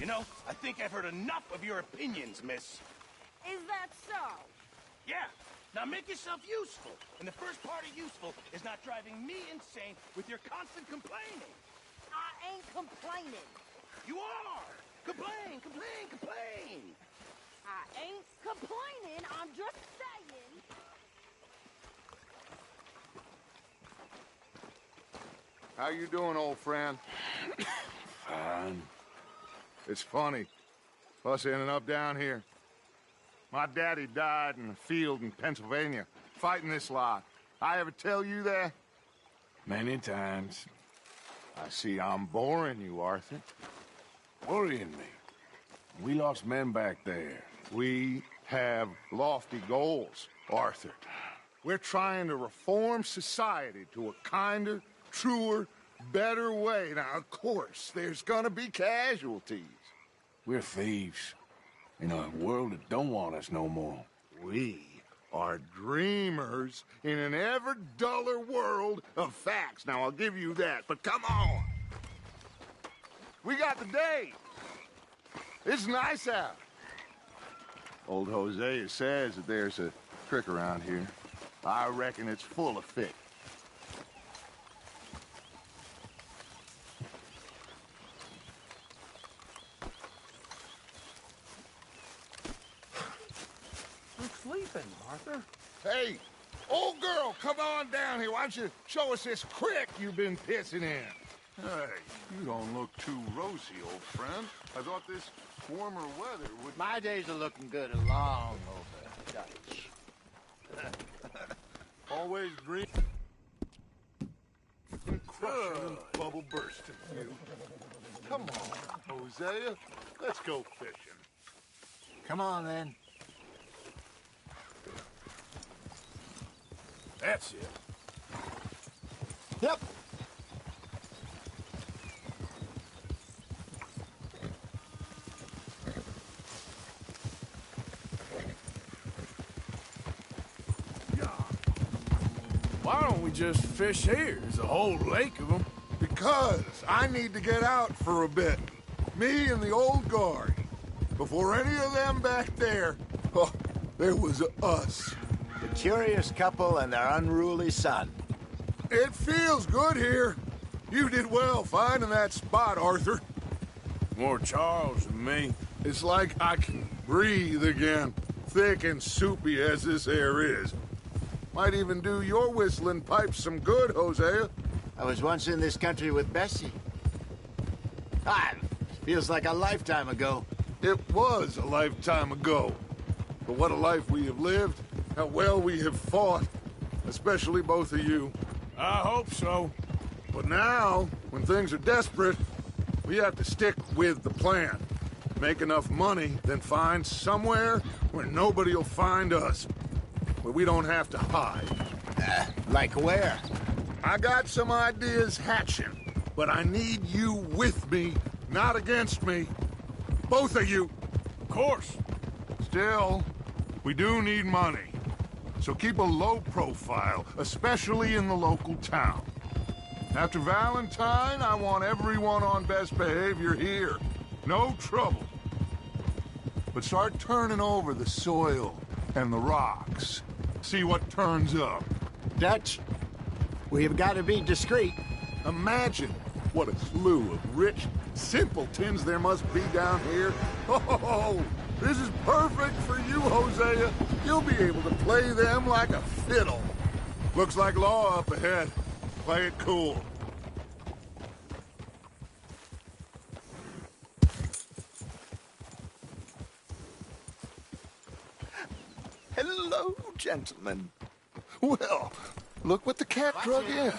You know, I think I've heard enough of your opinions, miss. Is that so? Yeah. Now make yourself useful. And the first part of useful is not driving me insane with your constant complaining. I ain't complaining. You are! Complain, complain, complain! I ain't complaining, I'm just saying. How you doing, old friend? Fine. It's funny, us ending up down here. My daddy died in a field in Pennsylvania, fighting this lot. I ever tell you that? Many times. I see I'm boring you, Arthur. Worrying me. We lost men back there. We have lofty goals, Arthur. We're trying to reform society to a kinder, truer, better way. Now, of course, there's gonna be casualties. We're thieves. In a world that don't want us no more. We are dreamers in an ever duller world of facts. Now, I'll give you that, but come on. We got the day. It's nice out. Old Hosea says that there's a trick around here. I reckon it's full of fish. I'm sleeping, Arthur. Hey, old girl, come on down here. Why don't you show us this crick you've been pissing in? Hey, you don't look too rosy, old friend. I thought this warmer weather would... My days are looking good along over Dutch. Always dream... crushing and bubble bursting, you. Come on, Hosea. Let's go fishing. Come on, then. That's it. Yep. Why don't we just fish here? There's a whole lake of them. Because I need to get out for a bit. Me and the old guard. Before any of them back there, oh, there was us. The curious couple and their unruly son. It feels good here. You did well finding that spot, Arthur. More Charles than me. It's like I can breathe again, thick and soupy as this air is. Might even do your whistling pipes some good, Hosea. I was once in this country with Bessie. Feels like a lifetime ago. It was a lifetime ago. But what a life we have lived. How well we have fought. Especially both of you. I hope so. But now, when things are desperate, we have to stick with the plan. Make enough money, then find somewhere where nobody will find us. Where we don't have to hide. Like where? I got some ideas hatching, but I need you with me, not against me. Both of you. Of course. Still, we do need money. So keep a low profile, especially in the local town. After Valentine, I want everyone on best behavior here. No trouble. But start turning over the soil and the rocks. See what turns up. Dutch, we've got to be discreet. Imagine what a slew of rich simpletons there must be down here. Oh, this is perfect for you, Hosea. You'll be able to play them like a fiddle. Looks like law up ahead. Play it cool. Hello, gentlemen. Well, look what the cat drug in.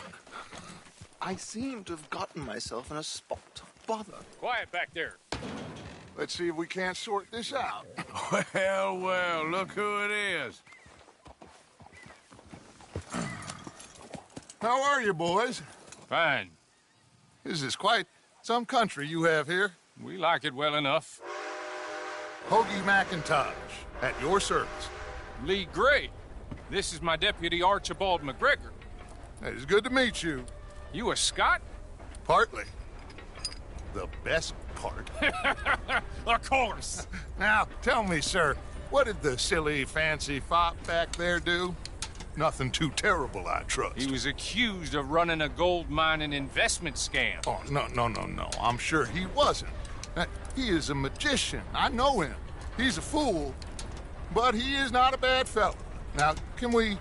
I seem to have gotten myself in a spot of bother. Quiet back there. Let's see if we can't sort this out. Well, well, look who it is. How are you, boys? Fine. This is quite some country you have here. We like it well enough. Hoagie McIntosh, at your service. Lee Gray. This is my deputy Archibald McGregor. It is good to meet you. You a Scot? Partly. The best part. Of course. Now, tell me, sir, what did the silly, fancy fop back there do? Nothing too terrible, I trust. He was accused of running a gold mining investment scam. Oh, no. I'm sure he wasn't. He is a magician. I know him. He's a fool, but he is not a bad fellow. Now, can we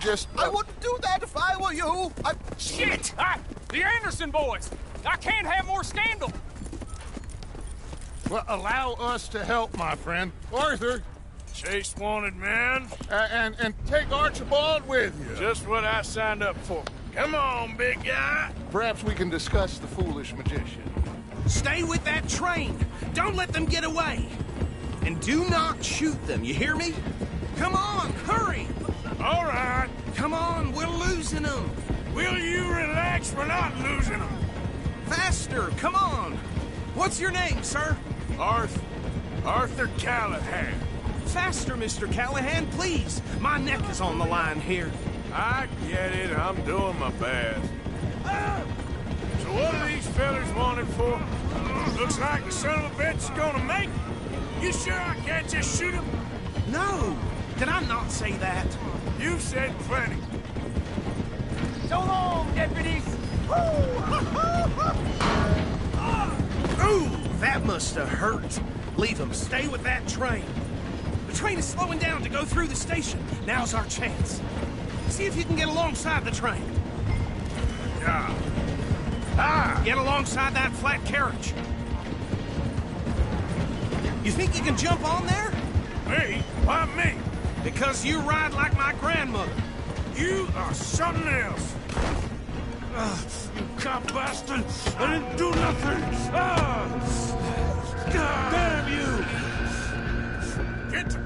just... I wouldn't do that if I were you. Shit! The Anderson boys! I can't have more scandal! Well, allow us to help, my friend. Arthur, Chase wanted man. and take Archibald with you. Just what I signed up for. Come on, big guy. Perhaps we can discuss the foolish magician. Stay with that train. Don't let them get away. And do not shoot them, you hear me? Come on, hurry! All right. Come on, we're losing them. Will you relax? We're not losing them. Faster, come on. What's your name, sir? Arthur Callahan. Faster, Mr. Callahan, please. My neck is on the line here. I get it. I'm doing my best. So what are these fellas wanted for? Looks like the son of a bitch is gonna make it. You sure I can't just shoot him? No, did I not say that? You said plenty. So long, deputies! Ooh, that must have hurt. Leave them. Stay with that train. The train is slowing down to go through the station. Now's our chance. See if you can get alongside the train. Get alongside that flat carriage. You think you can jump on there? Me? Why me? Because you ride like my grandmother. You are something else. You cop bastard! I didn't do nothing! Damn you! Get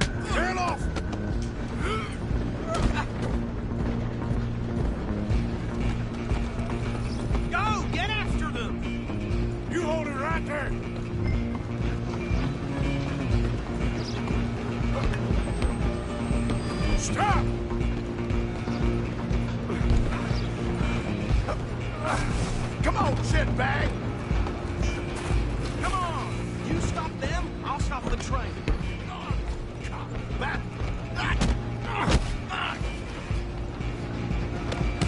off! Go! Get after them! You hold it right there! Stop! Come on, shitbag! Come on! You stop them, I'll stop the train.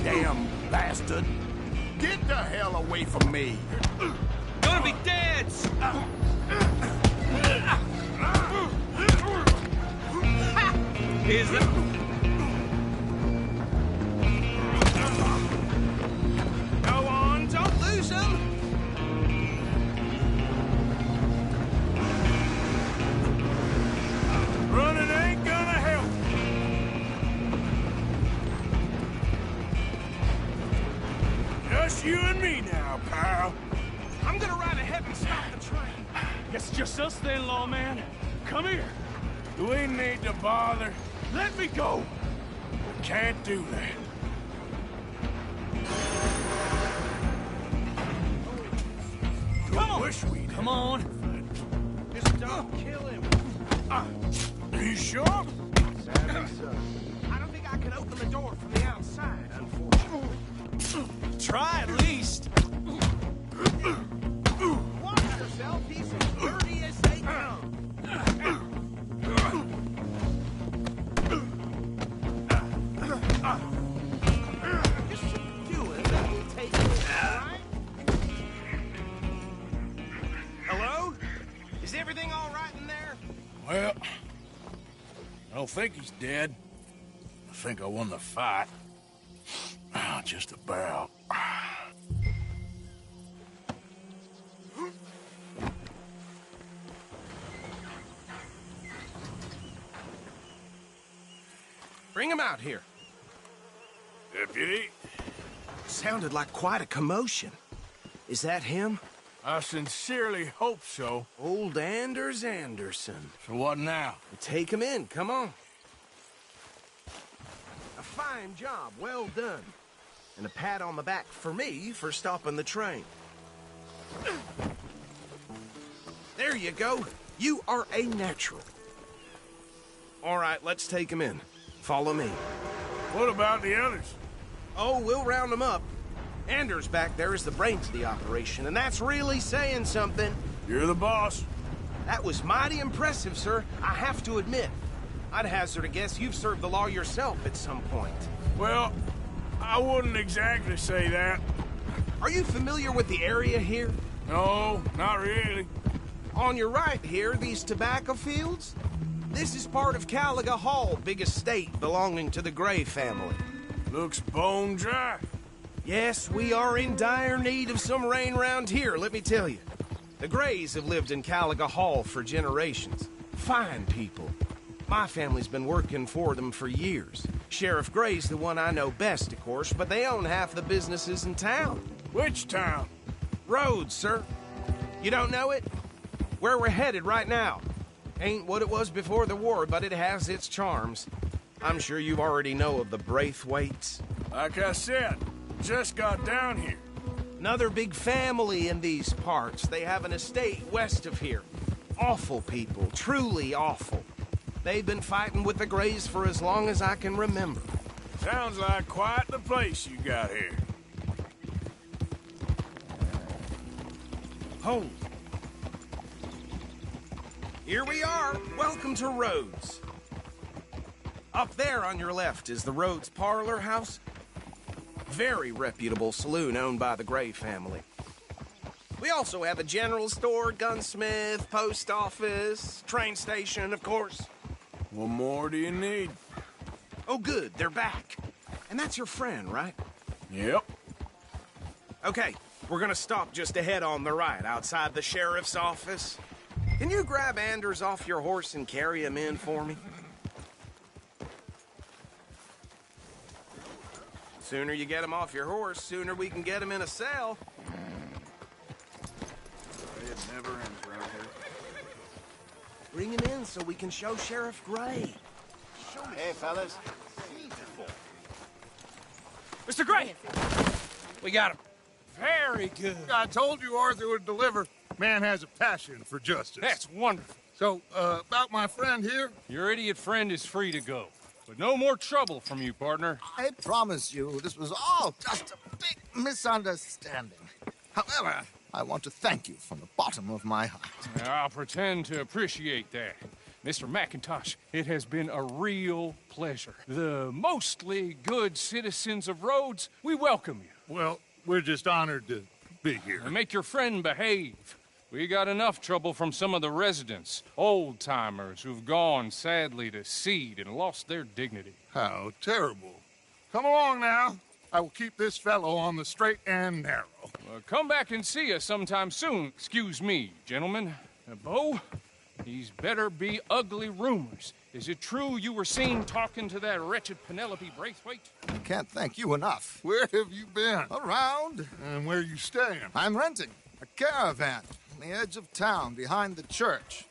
Damn bastard! Get the hell away from me! Gonna be dead! Is it? Go on, don't lose him! Running ain't gonna help. Just you and me now, pal. I'm gonna ride ahead and stop the train. Guess it's just us then, lawman. Come here. Do we need to bother? Let me go. We can't do that. Come on. Wish we did. Come on. Just don't kill him. You sure? I don't think I can open the door from the outside, unfortunately. Try at least. Watch yourself, he's as dirty as they come. Just do it, and we'll take it, all right? Hello? Is everything all right in there? Well, I don't think he's dead. I think I won the fight. Just about. Bring him out here. Deputy, Sounded like quite a commotion. Is that him? I sincerely hope so. Old Anders Anderson. So what now? Take him in, come on. A fine job, well done. And a pat on the back for me for stopping the train. There you go. You are a natural. All right, let's take him in. Follow me. What about the others? Oh, we'll round them up. Anders back there is the brains of the operation, and that's really saying something. You're the boss. That was mighty impressive, sir. I have to admit. I'd hazard a guess you've served the law yourself at some point. Well, I wouldn't exactly say that. Are you familiar with the area here? No, not really. On your right here, these tobacco fields? This is part of Caliga Hall, big estate belonging to the Gray family. Looks bone dry. Yes, we are in dire need of some rain round here, let me tell you. The Grays have lived in Caliga Hall for generations. Fine people. My family's been working for them for years. Sheriff Gray's the one I know best, of course, but they own half the businesses in town. Which town? Rhodes, sir. You don't know it? Where we're headed right now. Ain't what it was before the war, but it has its charms. I'm sure you already know of the Braithwaites. Like I said, just got down here. Another big family in these parts. They have an estate west of here. Awful people, truly awful. They've been fighting with the Grays for as long as I can remember. Sounds like quite the place you got here. Hold. Here we are. Welcome to Rhodes. Up there on your left is the Rhodes Parlor House. Very reputable saloon owned by the Gray family. We also have a general store, gunsmith, post office, train station, of course. What more do you need? Oh, good, they're back. And that's your friend, right? Yep. Okay, we're gonna stop just ahead on the right, outside the sheriff's office. Can you grab Anders off your horse and carry him in for me? Sooner you get him off your horse, sooner we can get him in a cell. It never ends around here. Bring him in so we can show Sheriff Gray. Hey, fellas. Mr. Gray! We got him. Very good. I told you Arthur would deliver. Man has a passion for justice. That's wonderful. So, about my friend here? Your idiot friend is free to go. But no more trouble from you, partner. I promise you, this was all just a big misunderstanding. However, I want to thank you from the bottom of my heart. I'll pretend to appreciate that. Mr. McIntosh, it has been a real pleasure. The mostly good citizens of Rhodes, we welcome you. Well, we're just honored to be here. And make your friend behave. We got enough trouble from some of the residents, old-timers who've gone, sadly, to seed and lost their dignity. How terrible. Come along now. I will keep this fellow on the straight and narrow. Come back and see us sometime soon. Excuse me, gentlemen. Bo, these better be ugly rumors. Is it true you were seen talking to that wretched Penelope Braithwaite? I can't thank you enough. Where have you been? Around. And where you staying? I'm renting a caravan on the edge of town behind the church.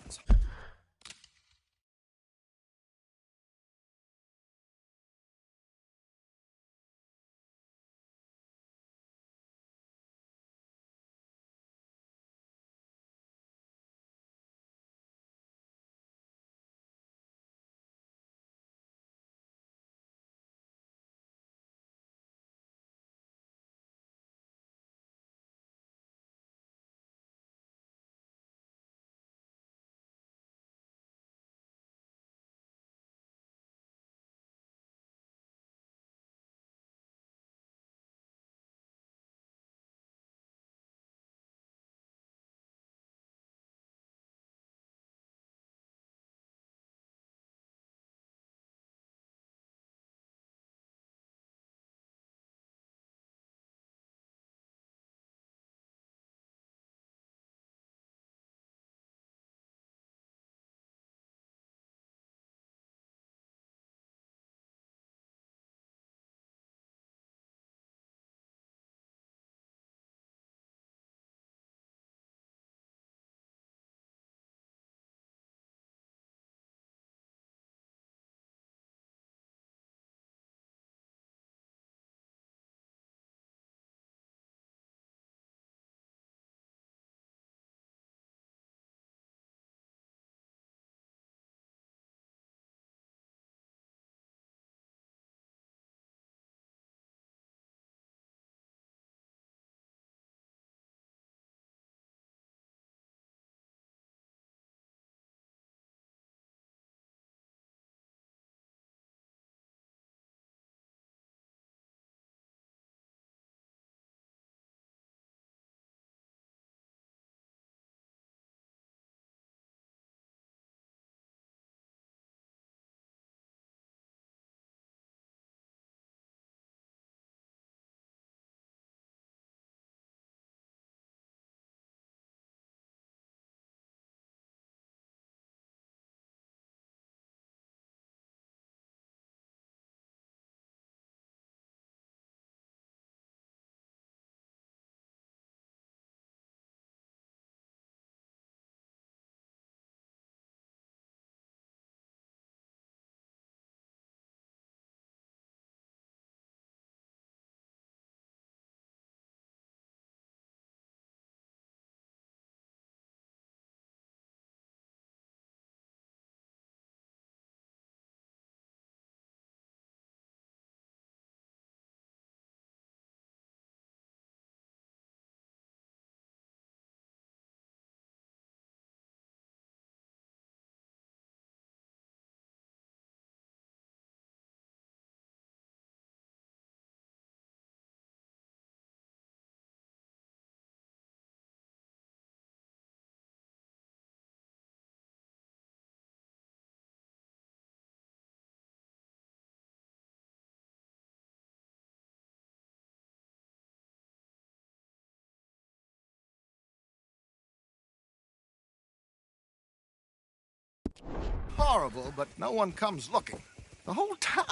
horrible, but no one comes looking. The whole town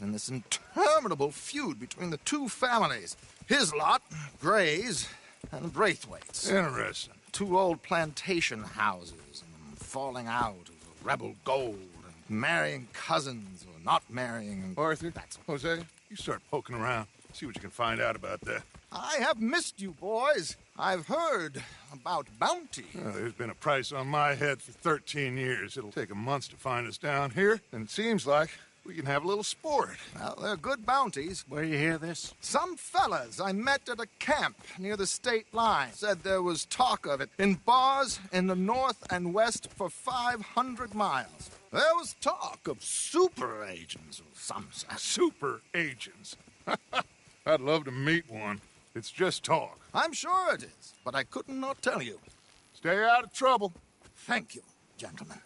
in this interminable feud between the two families. His lot, Gray's, and Braithwaite's. Interesting. Two old plantation houses, and falling out over rebel gold, and marrying cousins or not marrying. Arthur, Hosea, you start poking around. See what you can find out about that. I have missed you, boys. I've heard about bounty. There's been a price on my head for 13 years. It'll take 'em months to find us down here, and it seems like we can have a little sport. Well, they're good bounties. Where you hear this? Some fellas I met at a camp near the state line said there was talk of it in bars in the north and west for 500 miles. There was talk of super agents of some sort. Super agents. I'd love to meet one. It's just talk. I'm sure it is, but I couldn't not tell you. Stay out of trouble. Thank you, gentlemen.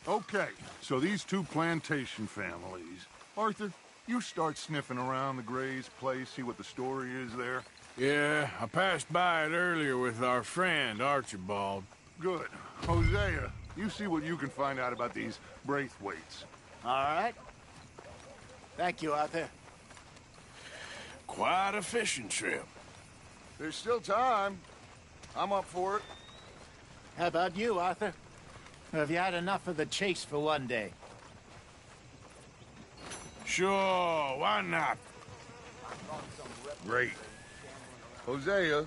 Okay, so these two plantation families. Arthur, you start sniffing around the Gray's place, see what the story is there. Yeah, I passed by it earlier with our friend, Archibald. Good. Hosea, you see what you can find out about these Braithwaites. All right. Thank you, Arthur. Quite a fishing trip. There's still time. I'm up for it. How about you, Arthur? Have you had enough of the chase for one day? Sure, why not? Great. Hosea,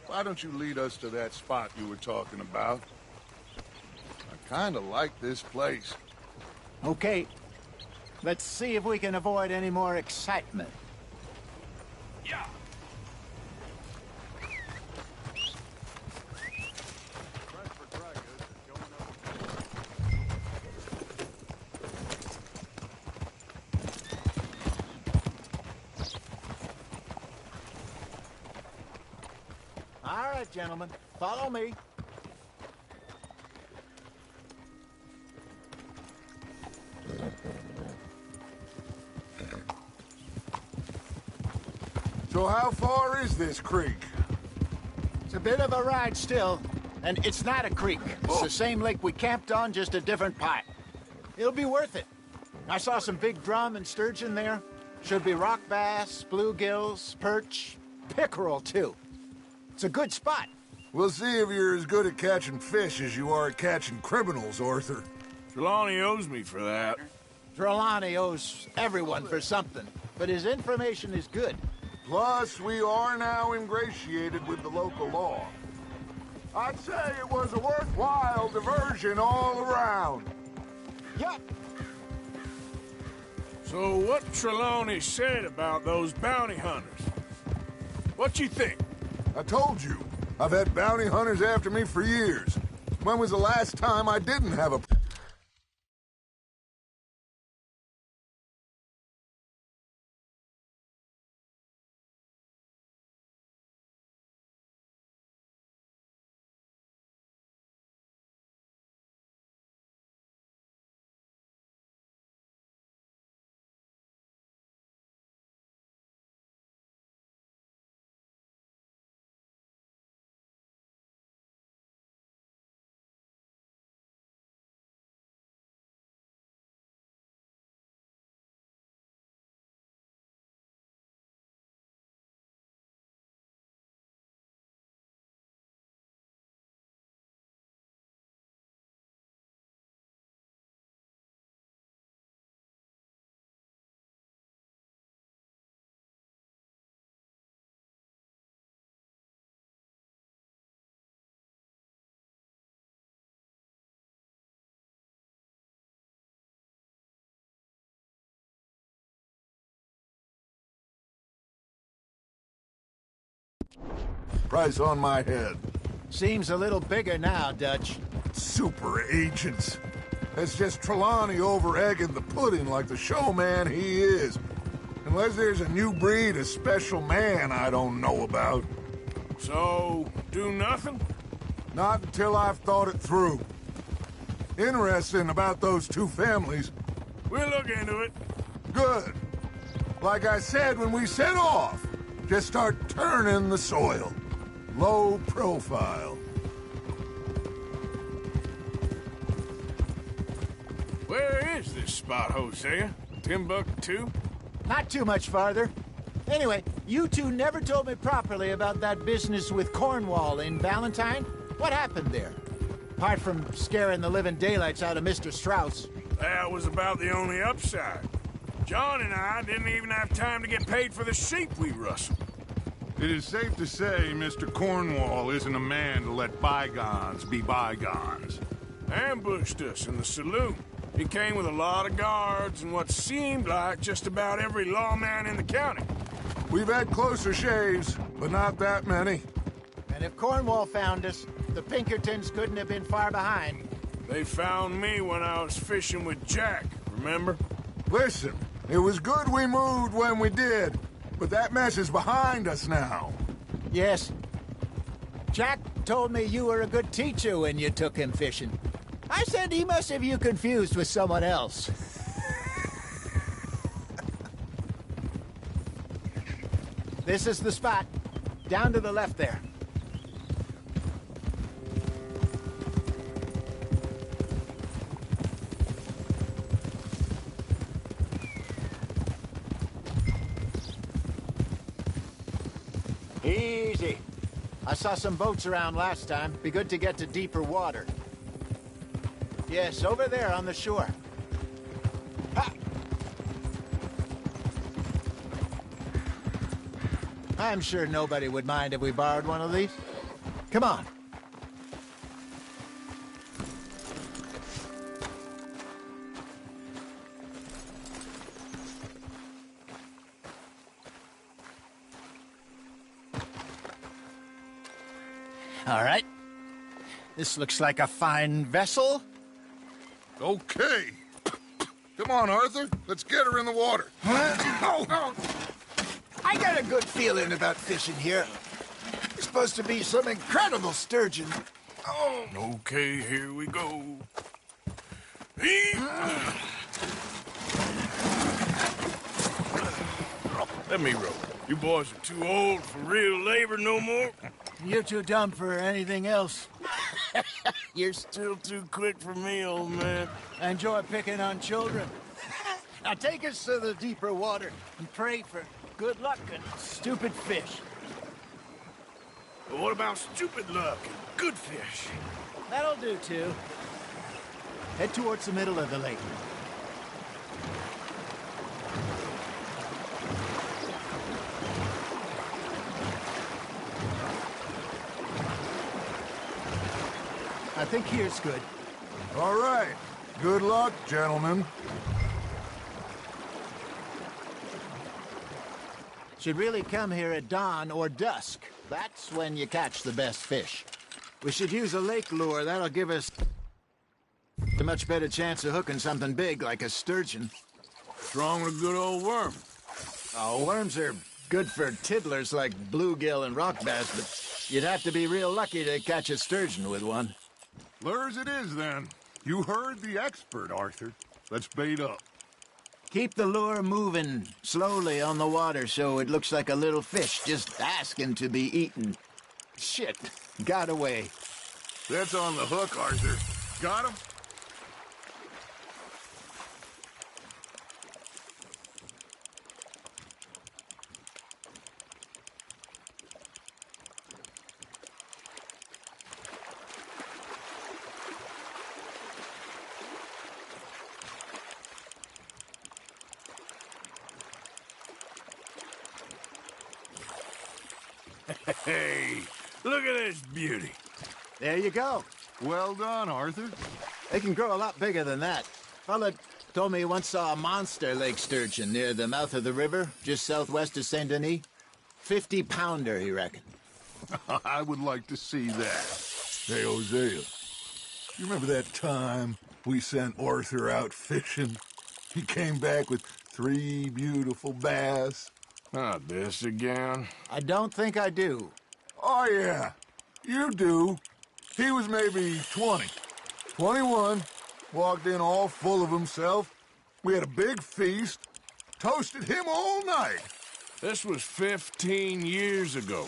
why don't you lead us to that spot you were talking about? I kind of like this place. Okay. Let's see if we can avoid any more excitement. Yeah. All right, gentlemen. Follow me. So how far is this creek? It's a bit of a ride still, and it's not a creek. It's the same lake we camped on, just a different part. It'll be worth it. I saw some big drum and sturgeon there. Should be rock bass, bluegills, perch, pickerel, too. It's a good spot. We'll see if you're as good at catching fish as you are at catching criminals, Arthur. Trelawney owes me for that. Trelawney owes everyone for something, but his information is good. Plus, we are now ingratiated with the local law. I'd say it was a worthwhile diversion all around. Yup. So what Trelawney said about those bounty hunters? What you think? I told you, I've had bounty hunters after me for years. When was the last time I didn't have a... Price on my head. Seems a little bigger now, Dutch. Super agents. That's just Trelawney over-egging the pudding like the showman he is. Unless there's a new breed of special man I don't know about. So, do nothing? Not until I've thought it through. Interesting about those two families. We'll look into it. Good. Like I said when we set off, just start turning the soil. Low profile. Where is this spot, Hosea? Timbuktu? Not too much farther. Anyway, you two never told me properly about that business with Cornwall in Valentine. What happened there? Apart from scaring the living daylights out of Mr. Strauss. That was about the only upside. John and I didn't even have time to get paid for the sheep we rustled. It is safe to say Mr. Cornwall isn't a man to let bygones be bygones. Ambushed us in the saloon. He came with a lot of guards and what seemed like just about every lawman in the county. We've had closer shaves, but not that many. And if Cornwall found us, the Pinkertons couldn't have been far behind. They found me when I was fishing with Jack, remember? Listen, it was good we moved when we did, but that mess is behind us now. Yes. Jack told me you were a good teacher when you took him fishing. I said he must have you confused with someone else. This is the spot. Down to the left there. Easy. I saw some boats around last time. Be good to get to deeper water. Yes, over there on the shore. Ha! I'm sure nobody would mind if we borrowed one of these. Come on. All right. This looks like a fine vessel. Okay. Come on, Arthur. Let's get her in the water. I got a good feeling about fishing here. There's supposed to be some incredible sturgeon. Oh. Okay, here we go. Let me row. You boys are too old for real labor no more. You're too dumb for anything else. You're still too quick for me, old man. I enjoy picking on children. Now take us to the deeper water and pray for good luck and stupid fish. But what about stupid luck and good fish? That'll do, too. Head towards the middle of the lake. I think here's good. All right. Good luck, gentlemen. Should really come here at dawn or dusk. That's when you catch the best fish. We should use a lake lure. That'll give us a much better chance of hooking something big like a sturgeon. What's wrong with a good old worm? Oh, worms are good for tiddlers like bluegill and rock bass, but you'd have to be real lucky to catch a sturgeon with one. Lures it is, then. You heard the expert, Arthur. Let's bait up. Keep the lure moving slowly on the water so it looks like a little fish just asking to be eaten. Shit, got away. That's on the hook, Arthur. Got him? Hey, look at this beauty. There you go. Well done, Arthur. They can grow a lot bigger than that. Fella told me he once saw a monster lake sturgeon near the mouth of the river, just southwest of Saint Denis. 50-pounder, he reckoned. I would like to see that. Hey, Hosea, you remember that time we sent Arthur out fishing? He came back with 3 beautiful bass. Not this again. I don't think I do. Oh, yeah. You do. He was maybe 20. 21. Walked in all full of himself. We had a big feast. Toasted him all night. This was 15 years ago.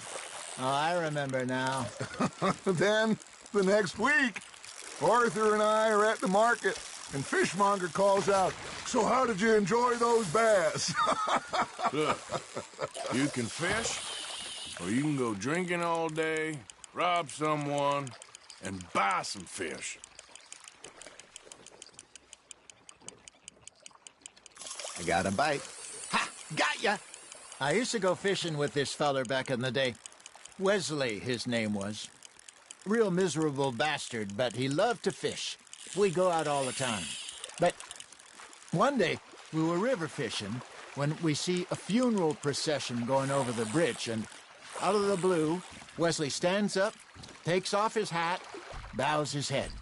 Oh, I remember now. Then, the next week, Arthur and I are at the market, and Fishmonger calls out, "So how did you enjoy those bass?" Look, you can fish, or you can go drinking all day, rob someone, and buy some fish. I got a bite. Ha! Got ya! I used to go fishing with this feller back in the day. Wesley, his name was. Real miserable bastard, but he loved to fish. We go out all the time. But one day, we were river fishing when we see a funeral procession going over the bridge, and out of the blue, Wesley stands up, takes off his hat, bows his head.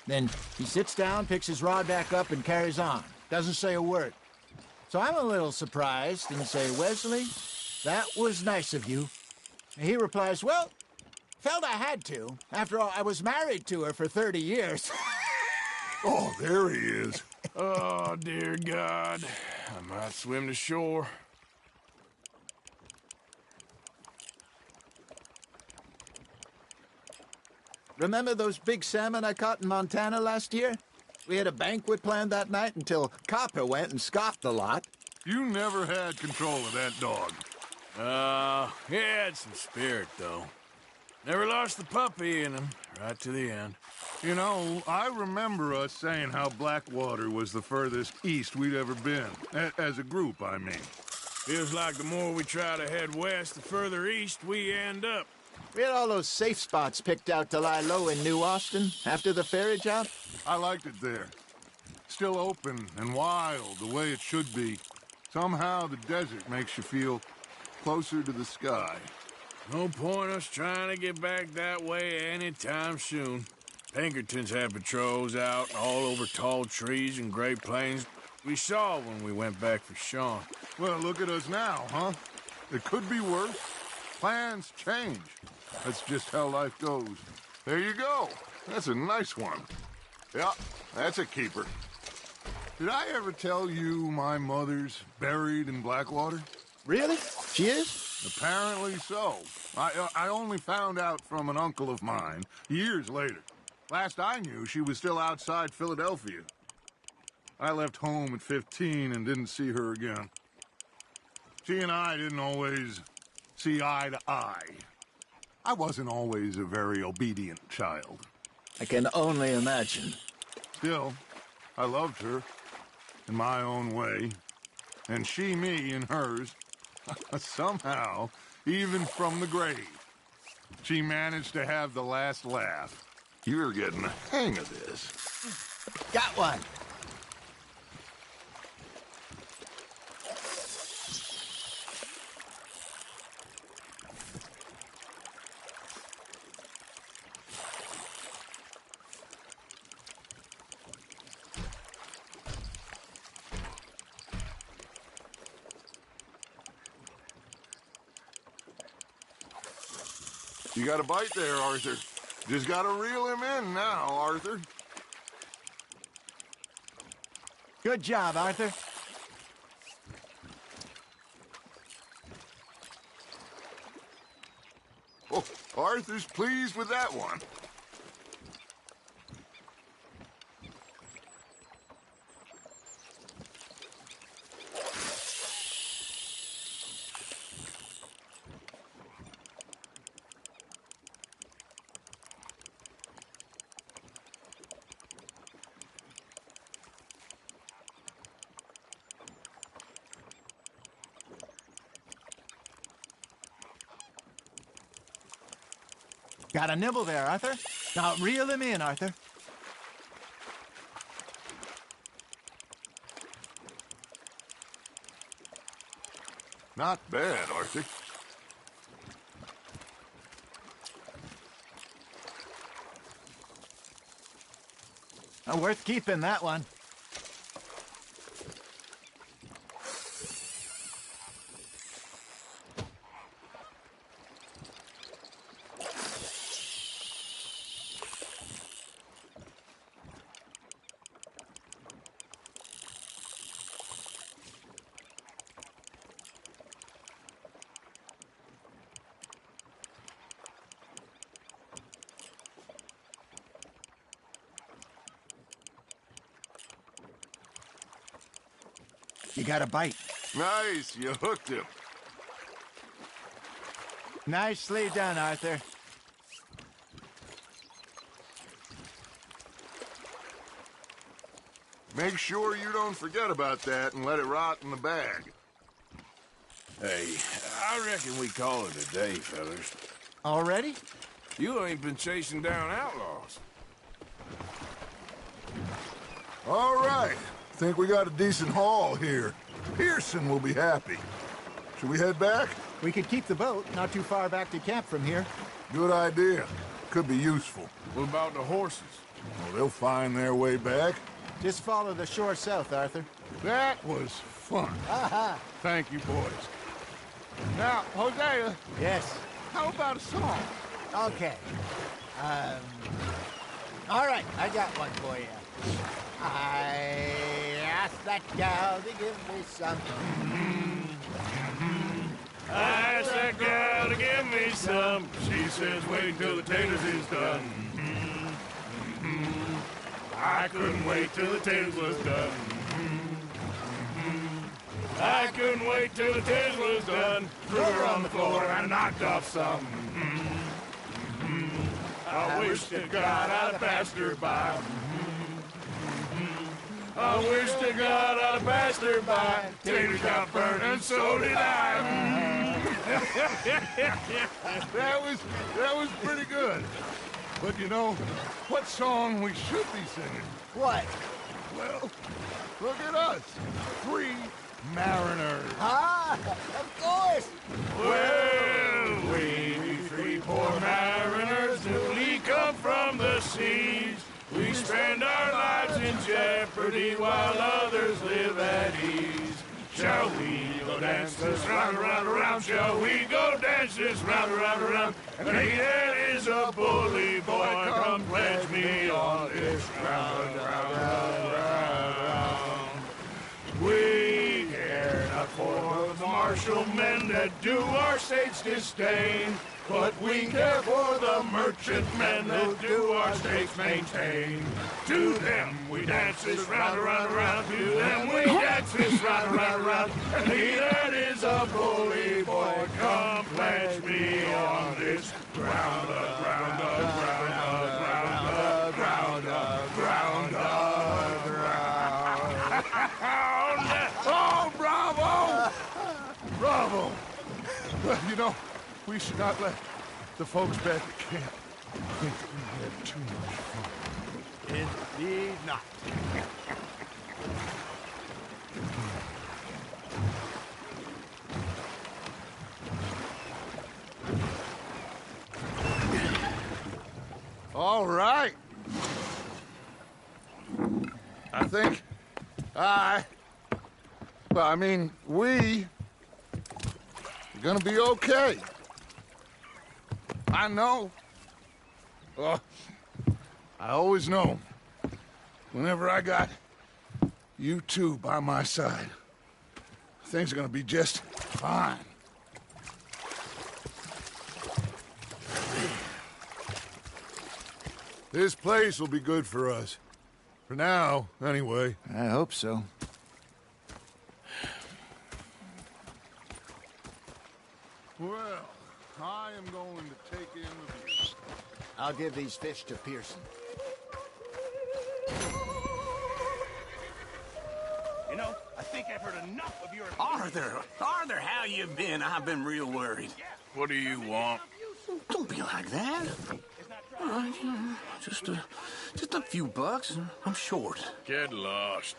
Then he sits down, picks his rod back up, and carries on. Doesn't say a word. So I'm a little surprised and say, "Wesley, that was nice of you." And he replies, "Well, felt I had to. After all, I was married to her for 30 years. Oh, there he is. Oh, dear God. I might swim to shore. Remember those big salmon I caught in Montana last year? We had a banquet planned that night until Copper went and scoffed a lot. You never had control of that dog. He had some spirit, though. Never lost the puppy in him, right to the end. You know, I remember us saying how Blackwater was the furthest east we'd ever been. As a group, I mean. Feels like the more we try to head west, the further east we end up. We had all those safe spots picked out to lie low in New Austin after the ferry job. I liked it there. Still open and wild, the way it should be. Somehow the desert makes you feel closer to the sky. No point us trying to get back that way anytime soon. Pinkertons had patrols out all over tall trees and Great Plains. We saw when we went back for Sean. Well, look at us now, huh? It could be worse. Plans change. That's just how life goes. There you go. That's a nice one. Yeah, that's a keeper. Did I ever tell you my mother's buried in Blackwater? Really? She is? Apparently so. I only found out from an uncle of mine years later. Last I knew, she was still outside Philadelphia. I left home at 15 and didn't see her again. She and I didn't always see eye to eye. I wasn't always a very obedient child. I can only imagine. Still, I loved her in my own way, and she me in hers. Somehow, even from the grave, she managed to have the last laugh. You're getting the hang of this. Got one. You got a bite there, Arthur. Just gotta reel him in now, Arthur. Good job, Arthur. Oh, Arthur's pleased with that one. Got a nibble there, Arthur. Now reel him in, Arthur. Not bad, Arthur. Worth keeping, that one. You got a bite. Nice, you hooked him. Nicely done, Arthur. Make sure you don't forget about that and let it rot in the bag. Hey, I reckon we call it a day, fellas. Already? You ain't been chasing down outlaws. All right. Think we got a decent haul here. Pearson will be happy. Should we head back? We could keep the boat not too far back to camp from here. Good idea. Could be useful. What about the horses? Well, they'll find their way back. Just follow the shore south, Arthur. That was fun. Aha! Thank you, boys. Now, Hosea, Yes. how about a song? Okay. All right, I got one for you. I asked that gal to give me something. I asked that gal to give me some. She says, wait till the taters is done. I couldn't wait till the taters was done. I couldn't wait till the taters was done. Threw her on the floor and knocked off some. I wish to God I'd passed her by. I wish to God I'd passed her by. Taters got burned and so did I. That was pretty good. But you know, what song we should be singing? What? Well, look at us. 3 mariners. Ah, of course. Well, we 3 poor mariners newly come from the seas. We spend our lives in jeopardy while others live at ease. Shall we go dance this round, around, around? Shall we go dance this round, around, around? And he that is a bully boy, come pledge me on this round, round, round, round. We care not for the martial men that do our state's disdain, but we care for the merchant men that do our states maintain. To them we dance this round, around, around. To them we dance this round, around, around. And he that is a bully boy, come pledge me on this ground, ground, ground, ground, ground, ground, ground. Oh, bravo! Bravo! Well, you know, we should not let the folks back at camp think that we had too much fun. Indeed not. All right. I think we are gonna be okay. I know. I always know. Whenever I got you two by my side, things are gonna be just fine. This place will be good for us. For now, anyway. I hope so. Well, I am going to take in the view. I'll give these fish to Pearson. You know, I think I've heard enough of your... Arthur, how you been? I've been real worried. What do you want? Don't be like that. Just a few bucks. I'm short. Get lost.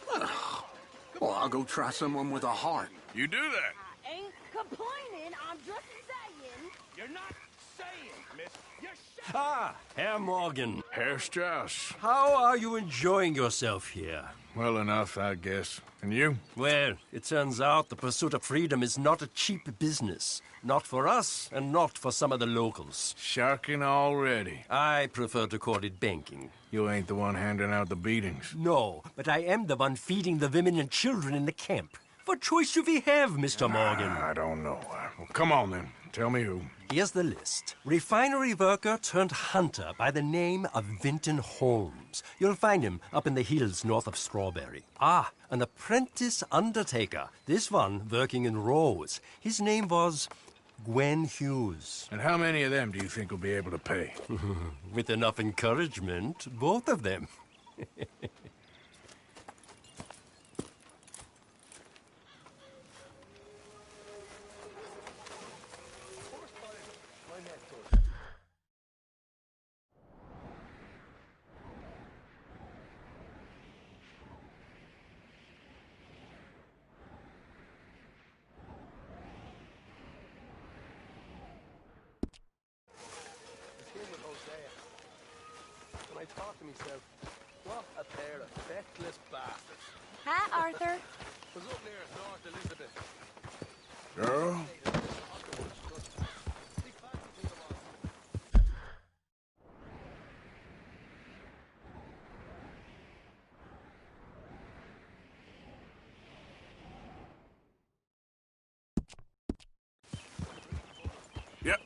Well, I'll go try someone with a heart. You do that. I ain't complaining, I'm just saying. You're not saying, miss. You're saying... Ah, Herr Morgan. Herr Strauss. How are you enjoying yourself here? Well enough, I guess. And you? Well, it turns out the pursuit of freedom is not a cheap business. Not for us, and not for some of the locals. Sharking already. I prefer to call it banking. You ain't the one handing out the beatings. No, but I am the one feeding the women and children in the camp. What choice do we have, Mr. Morgan? I don't know. Well, come on, then. Tell me who. Here's the list. Refinery worker turned hunter by the name of Vinton Holmes. You'll find him up in the hills north of Strawberry. Ah, an apprentice undertaker. This one working in Rose. His name was Gwen Hughes. And how many of them do you think will be able to pay? With enough encouragement, both of them. I thought to myself, what a pair of feckless bastards. Hi, Arthur. Was up near North Elizabeth. Girl? Yep.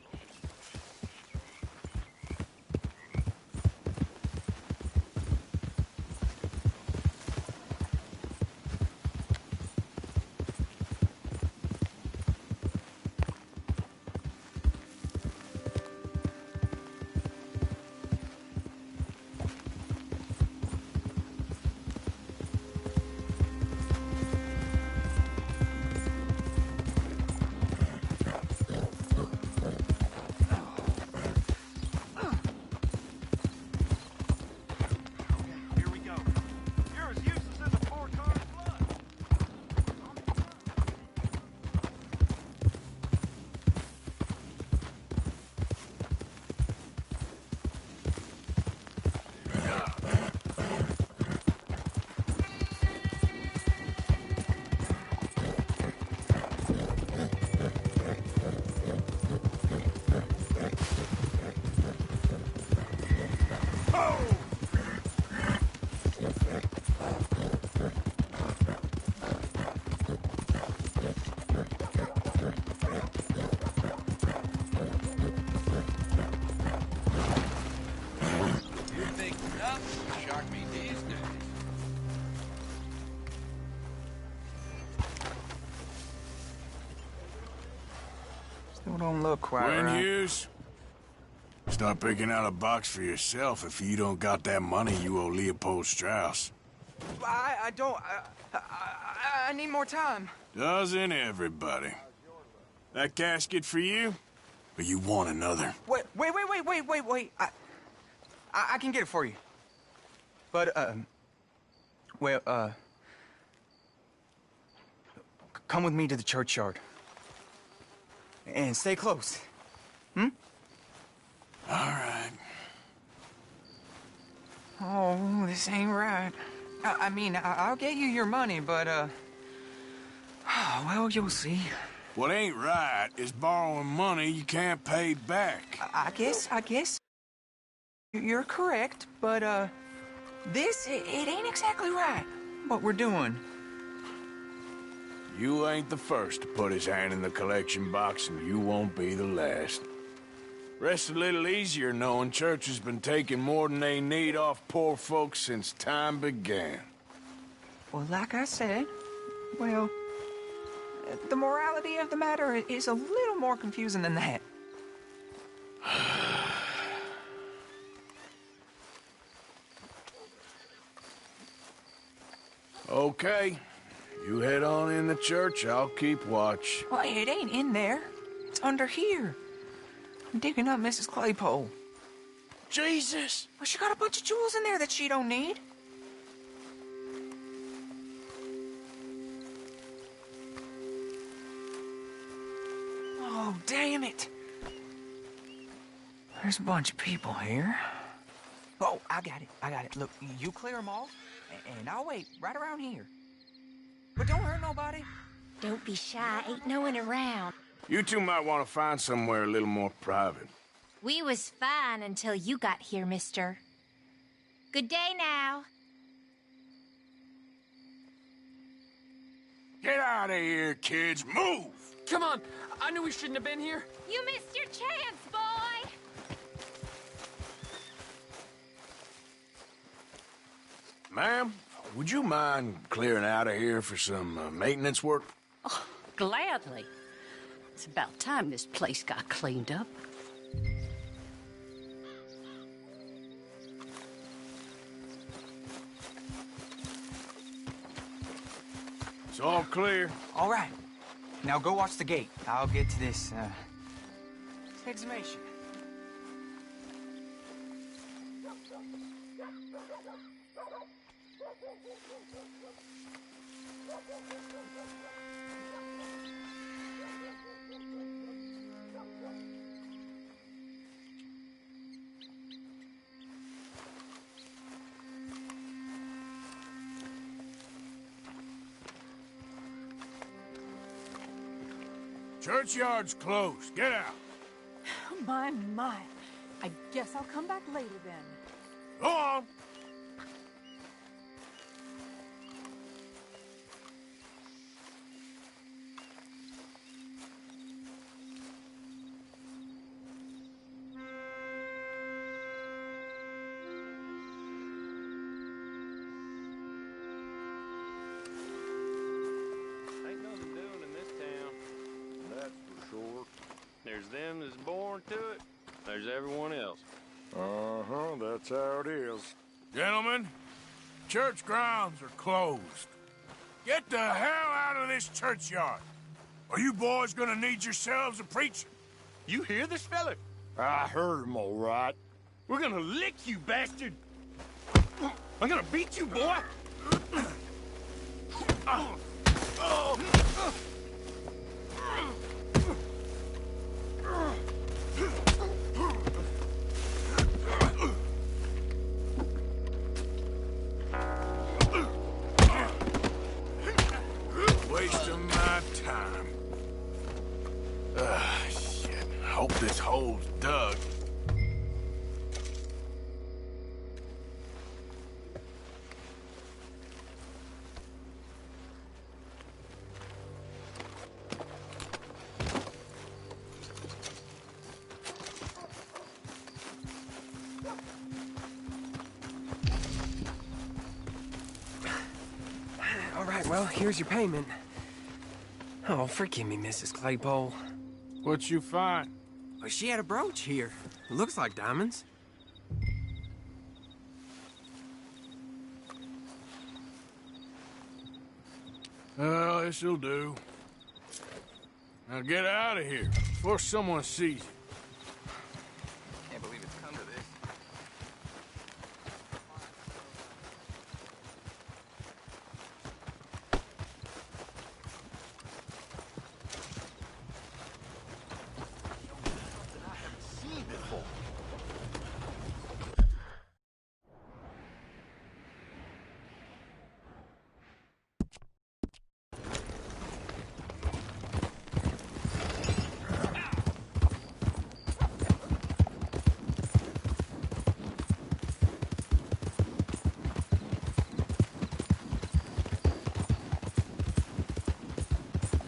Still don't look quite Gwen right. Hughes? Start picking out a box for yourself if you don't got that money you owe Leopold Strauss. I don't... I need more time. Doesn't everybody? That casket for you? Or you want another? Wait. I can get it for you. But, come with me to the churchyard. And stay close. Hmm? All right. Oh, this ain't right. I mean, I'll get you your money, but, well, you'll see. What ain't right is borrowing money you can't pay back. I guess. You're correct, but, it ain't exactly right, what we're doing. You ain't the first to put his hand in the collection box, and you won't be the last. Rest a little easier knowing church has been taking more than they need off poor folks since time began. Well, like I said, well, the morality of the matter is a little more confusing than that. Okay. You head on in the church, I'll keep watch. Well, it ain't in there. It's under here. I'm digging up Mrs. Claypole. Jesus! Well, she got a bunch of jewels in there that she don't need. Oh, damn it. There's a bunch of people here. Oh, I got it. Look, you clear them off, and I'll wait right around here. But don't hurt nobody. Don't be shy. Ain't no one around. You two might want to find somewhere a little more private. We was fine until you got here, mister. Good day now. Get out of here, kids. Move! Come on! I knew we shouldn't have been here. You missed your chance, boy! Ma'am, would you mind clearing out of here for some maintenance work? Oh, gladly. It's about time this place got cleaned up. It's all clear. All right. Now go watch the gate. I'll get to this, exhumation. Churchyard's closed. Get out. My. I guess I'll come back later then. Go on. Ain't nothing doing in this town. That's for sure. There's them that's born to it. There's everyone else. Uh-huh, that's how it is. Gentlemen, church grounds are closed. Get the hell out of this churchyard. Are you boys gonna need yourselves a preacher? You hear this fella? I heard him all right. We're gonna lick you, bastard! I'm gonna beat you, boy! Wasting my time. Shit. Hope this hole's dug. All right, well, here's your payment. Oh, forgive me, Mrs. Claypole. What you find? Well, she had a brooch here. It looks like diamonds. Well, this'll do. Now get out of here before someone sees you. Can't believe it's come to this.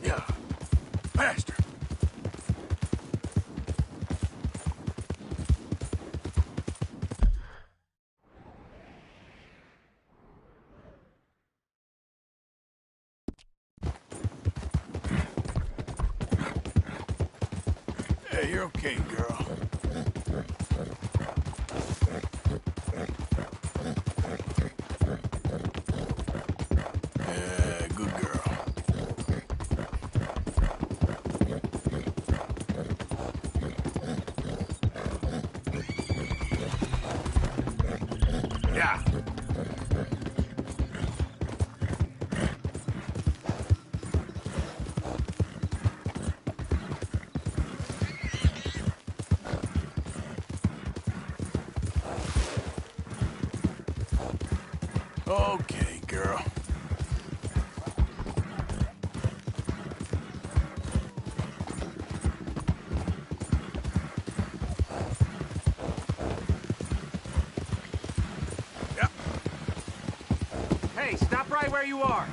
Yeah, faster. Hey, you're okay, girl. Yeah, good girl. Yeah. Okay, girl. Hey, stop right where you are.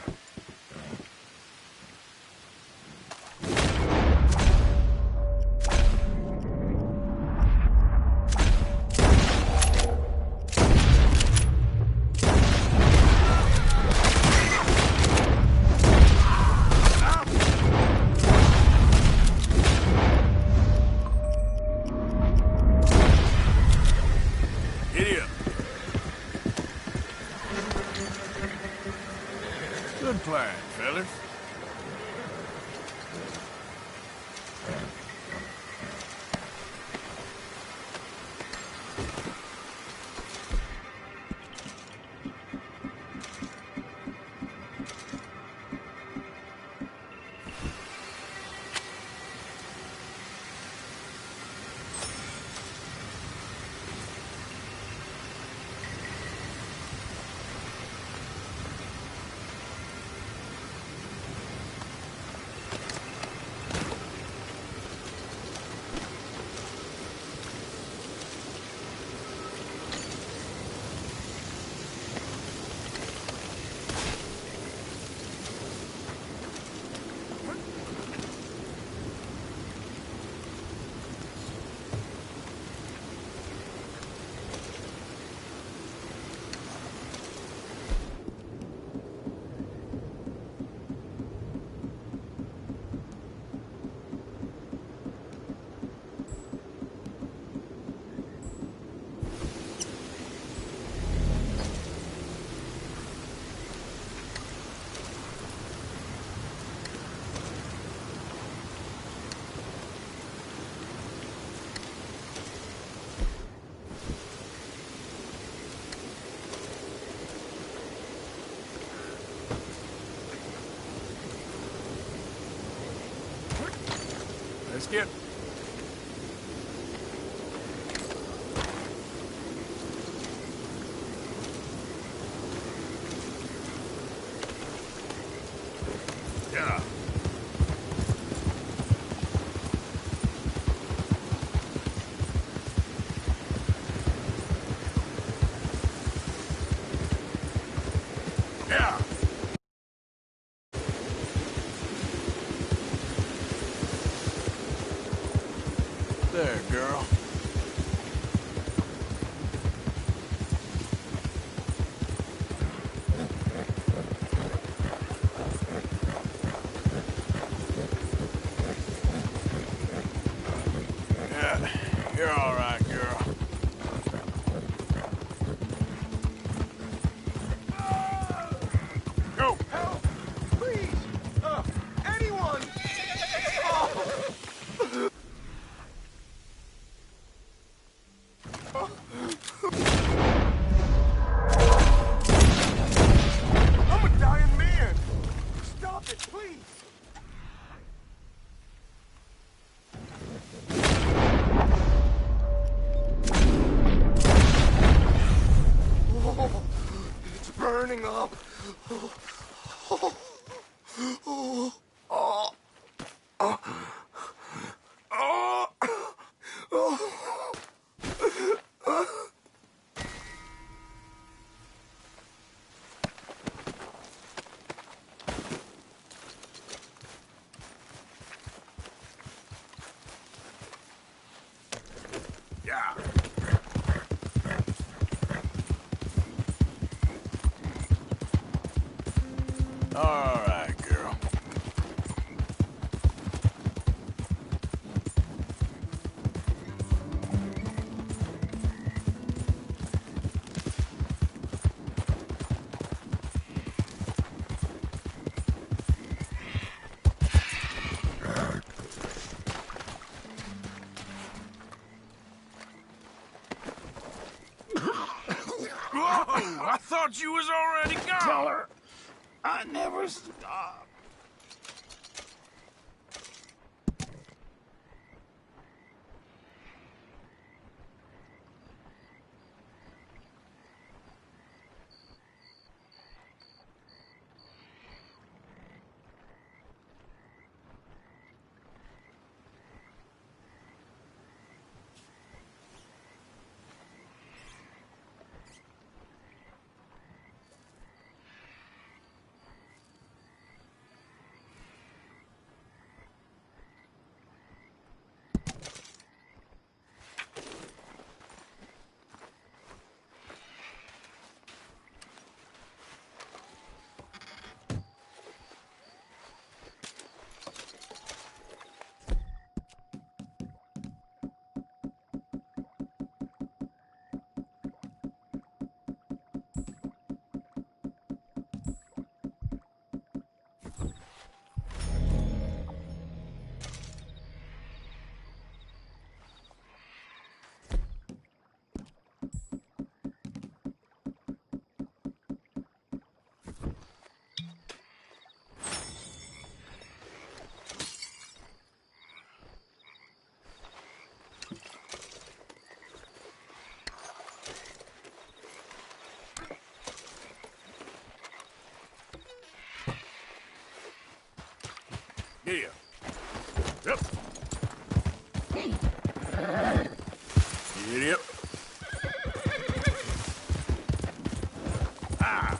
Let's get... Yeah. Yeah. There, girl. Yeah, you're all right, girl. Go! Help! Please! Anyone! I'm a dying man! Stop it, please! Oh, it's burning up. Oh, oh, oh, oh, oh, oh, oh. Yeah. All right, girl. Whoa! I thought you was already gone. Tell her I never stop. Here. Yep. Yep. Ah.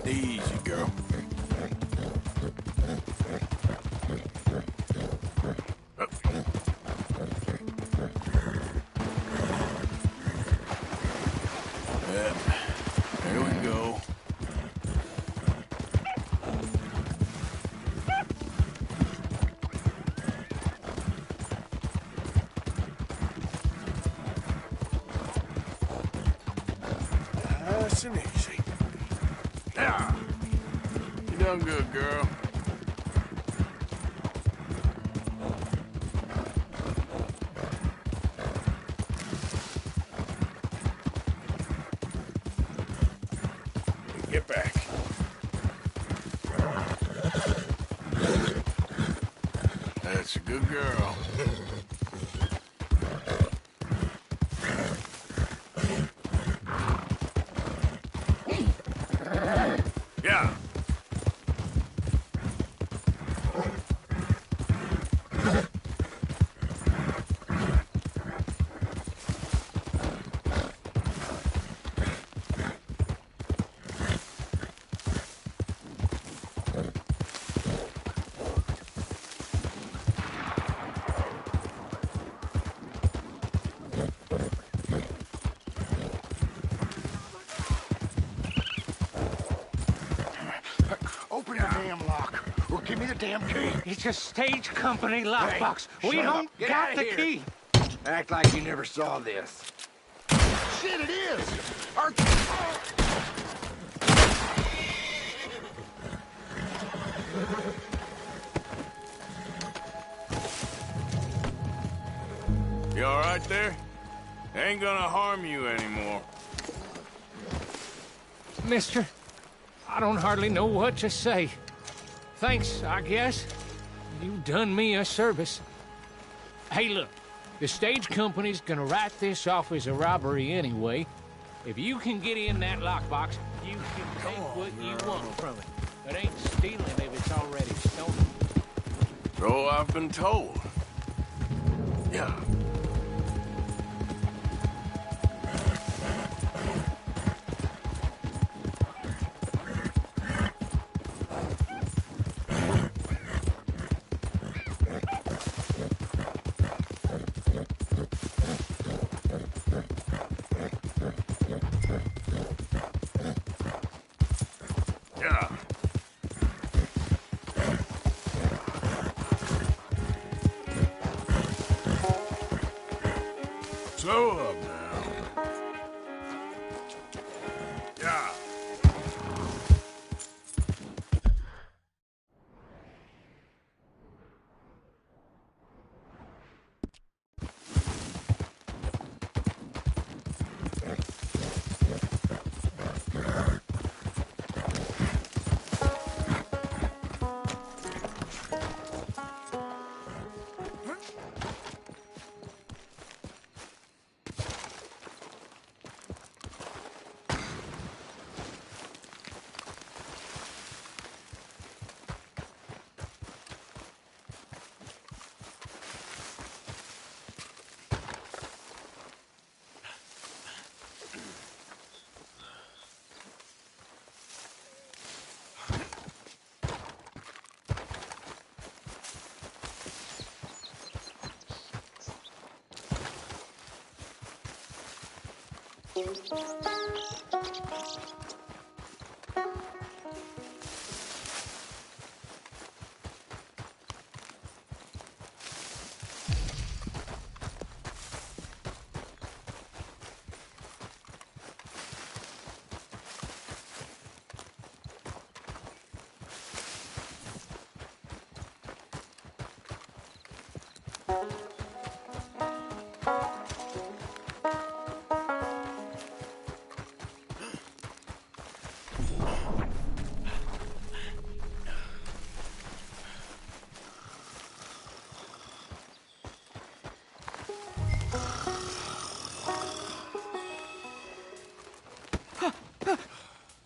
Easy, girl. Up. Yep. There we go. Nice and easy. Yeah. You done good, girl. Get back. That's a good girl. Yeah. Open the damn lock, or give me the damn key. It's a stage company lockbox. Hey, We shut don't up. Get got outta the here. key. Act like you never saw this. Shit, it is! Our... You all right there? Ain't gonna harm you anymore. Mister, I don't hardly know what to say. Thanks, I guess. You done me a service. Hey, look. The stage company's gonna write this off as a robbery anyway. If you can get in that lockbox, you can take what you want from it. It ain't stealing if it's already stolen. So I've been told. Yeah. Yeah. Slow up now. Yeah.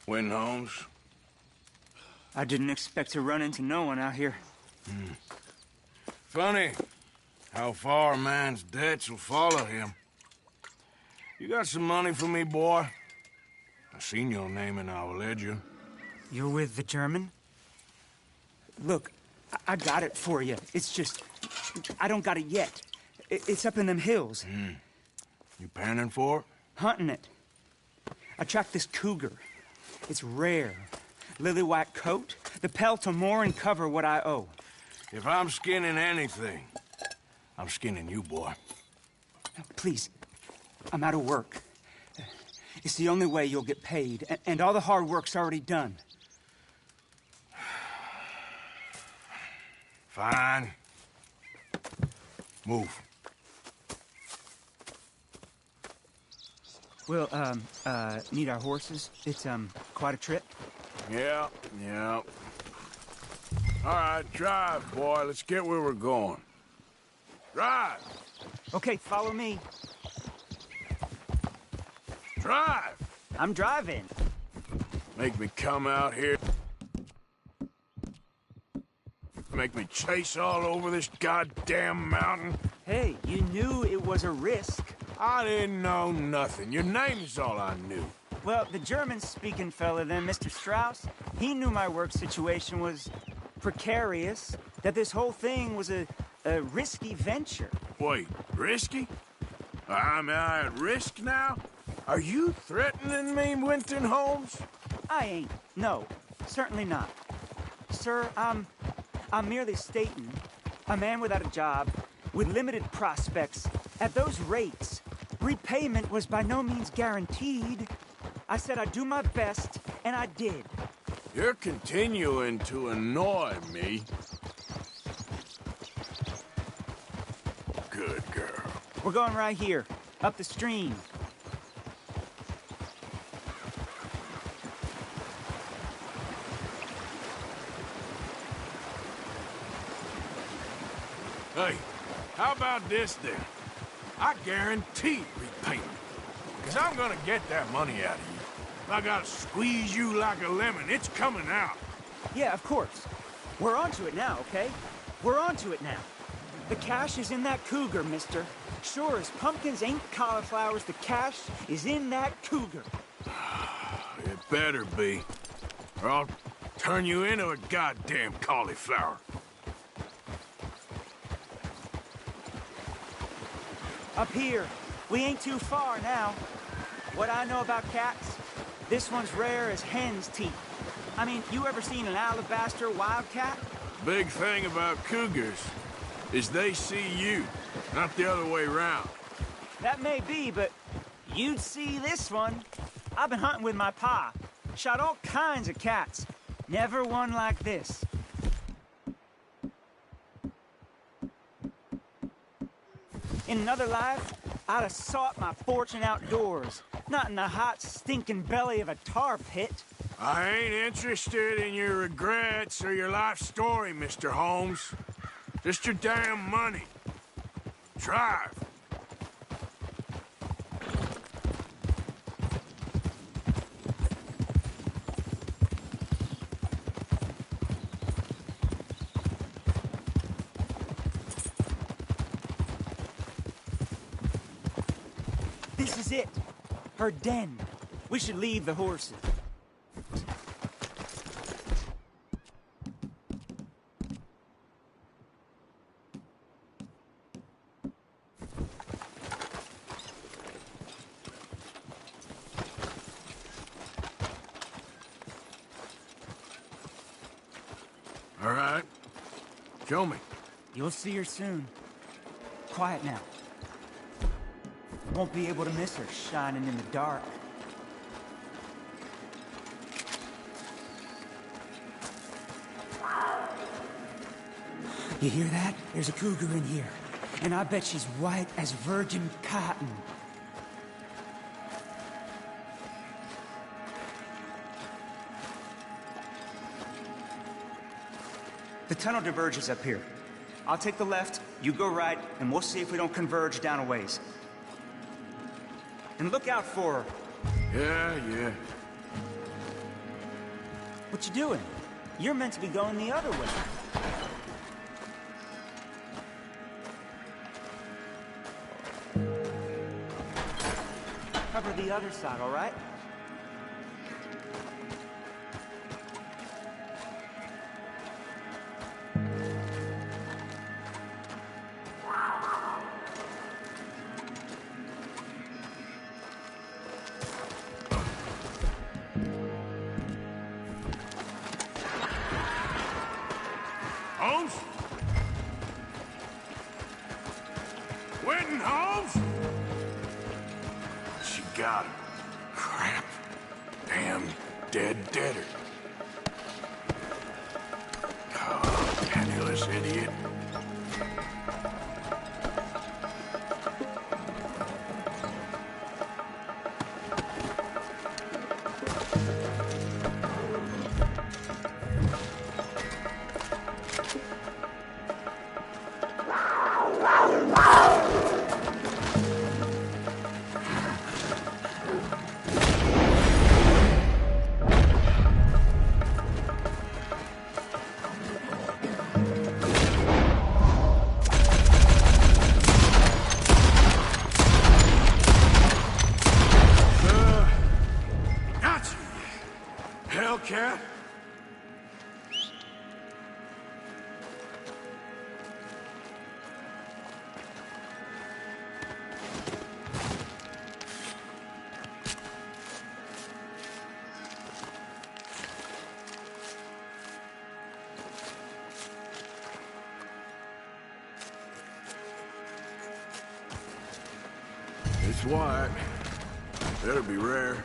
Win, Holmes? I didn't expect to run into no one out here. Funny how far a man's debts will follow him. You got some money for me, boy? I seen your name in our ledger. You're with the German? Look, I got it for you. It's just, I don't got it yet. It's up in them hills. You panning for it? Hunting it. I tracked this cougar. It's rare. Lily white coat, the pelt will more and cover what I owe. If I'm skinning anything, I'm skinning you, boy. Please, I'm out of work. It's the only way you'll get paid, and all the hard work's already done. Fine. Move. We'll, need our horses. It's, quite a trip. Yeah. All right, drive, boy. Let's get where we're going. Drive! Okay, follow me. Drive! I'm driving. Make me come out here. Make me chase all over this goddamn mountain. Hey, you knew it was a risk. I didn't know nothing. Your name's all I knew. Well, the German-speaking fella then, Mr. Strauss, he knew my work situation was precarious, that this whole thing was a risky venture. Wait, risky? Am I at risk now? Are you threatening me, Winton Holmes? I ain't. No, certainly not. Sir, I'm merely stating, a man without a job, with limited prospects, at those rates, repayment was by no means guaranteed. I said I'd do my best, and I did. You're continuing to annoy me. Good girl. We're going right here, up the stream. Hey, how about this then? I guarantee repayment. Because I'm gonna get that money out of you. If I gotta squeeze you like a lemon, it's coming out. Yeah, of course. We're onto it now, okay? We're onto it now. The cash is in that cougar, mister. Sure as pumpkins ain't cauliflowers, the cash is in that cougar. It better be, or I'll turn you into a goddamn cauliflower. Up here. We ain't too far now. What I know about cats, this one's rare as hen's teeth. I mean, you ever seen an alabaster wildcat? Big thing about cougars is they see you, not the other way around. That may be, but you'd see this one. I've been hunting with my pa. Shot all kinds of cats. Never one like this. In another life, I'd have sought my fortune outdoors, not in the hot, stinking belly of a tar pit. I ain't interested in your regrets or your life story, Mr. Holmes. Just your damn money. Drive. This is it. Her den. We should leave the horses. All right. Show me. You'll see her soon. Quiet now. Won't be able to miss her shining in the dark. You hear that? There's a cougar in here. And I bet she's white as virgin cotton. The tunnel diverges up here. I'll take the left, you go right, and we'll see if we don't converge down a ways. And look out for her. Yeah. What you doing? You're meant to be going the other way. Cover the other side, all right? Holmes? Winton Holmes? She got him. Crap. Damn deader. Oh, penniless idiot. Gotcha, Hellcat. It's white. Better be rare.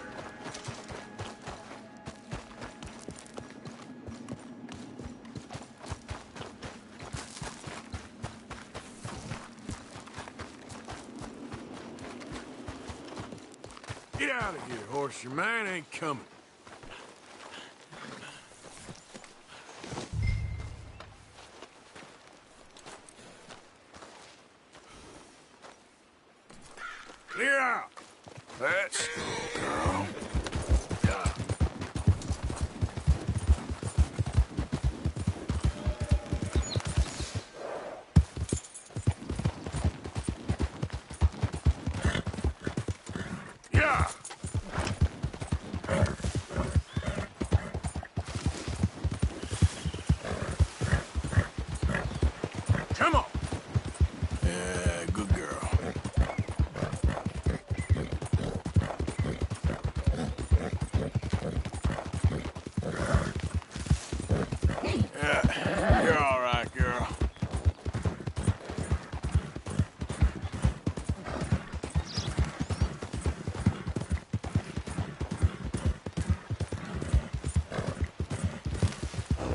Get out of here, horse. Your man ain't coming. Clear out. That's the girl. Yeah. Come on. Yeah, good girl. Yeah, you're all right, girl.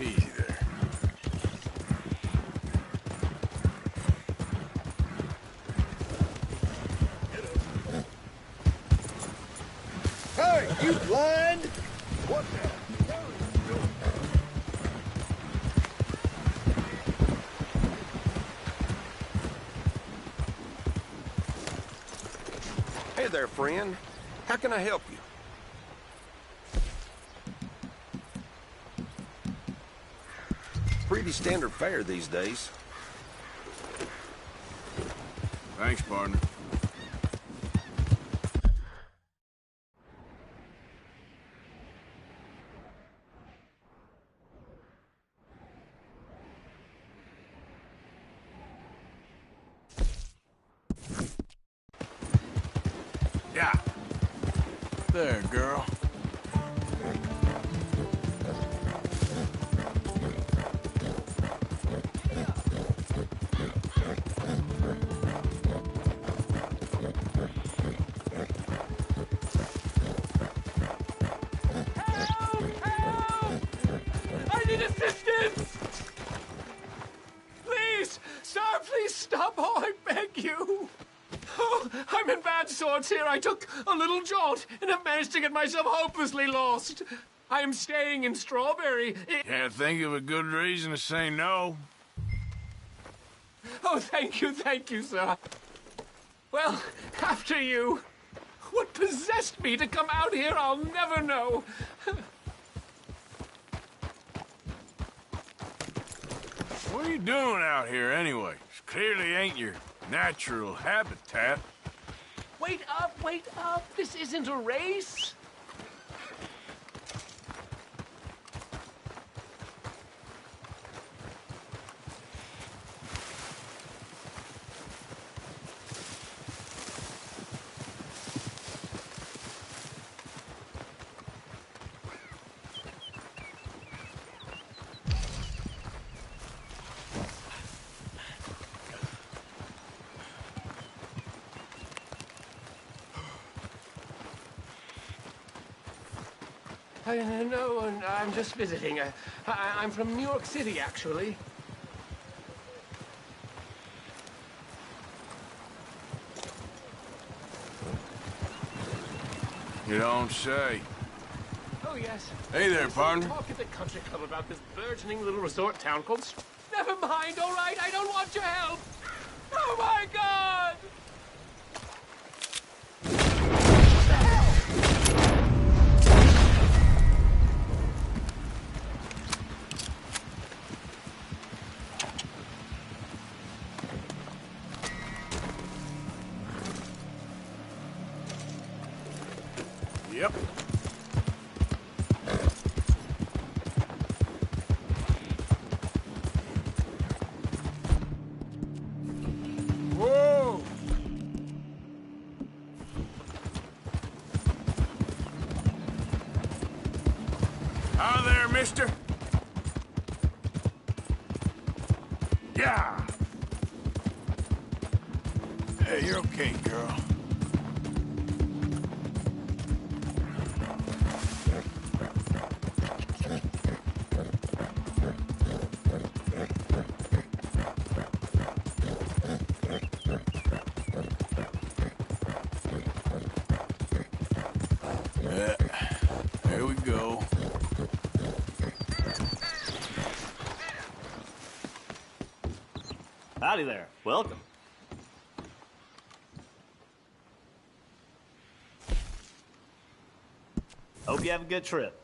Easy there. Hey, you blind? What the? Hey there, friend. How can I help you? Pretty standard fare these days. Thanks, partner. Yeah. There, girl. I need assistance! Please, sir, please stop. Oh, I beg you. Oh, I'm in bad sorts here. I took a little jaunt and have managed to get myself hopelessly lost. I am staying in Strawberry. Can't think of a good reason to say no. Oh, thank you, sir. Well, after you. What possessed me to come out here, I'll never know. What are you doing out here anyway? This clearly ain't your natural habitat. Wait up, wait up. This isn't a race. No, I'm just visiting. I'm from New York City, actually. You don't say. Oh, yes. Hey there, There's some partner. talk at the country club about this burgeoning little resort town called... Never mind, all right? I don't want your help. Oh, my God! Yep. Whoa! How there, mister? Yeah! Hey, you're okay, girl. There we go. Howdy there. Welcome. Hope you have a good trip.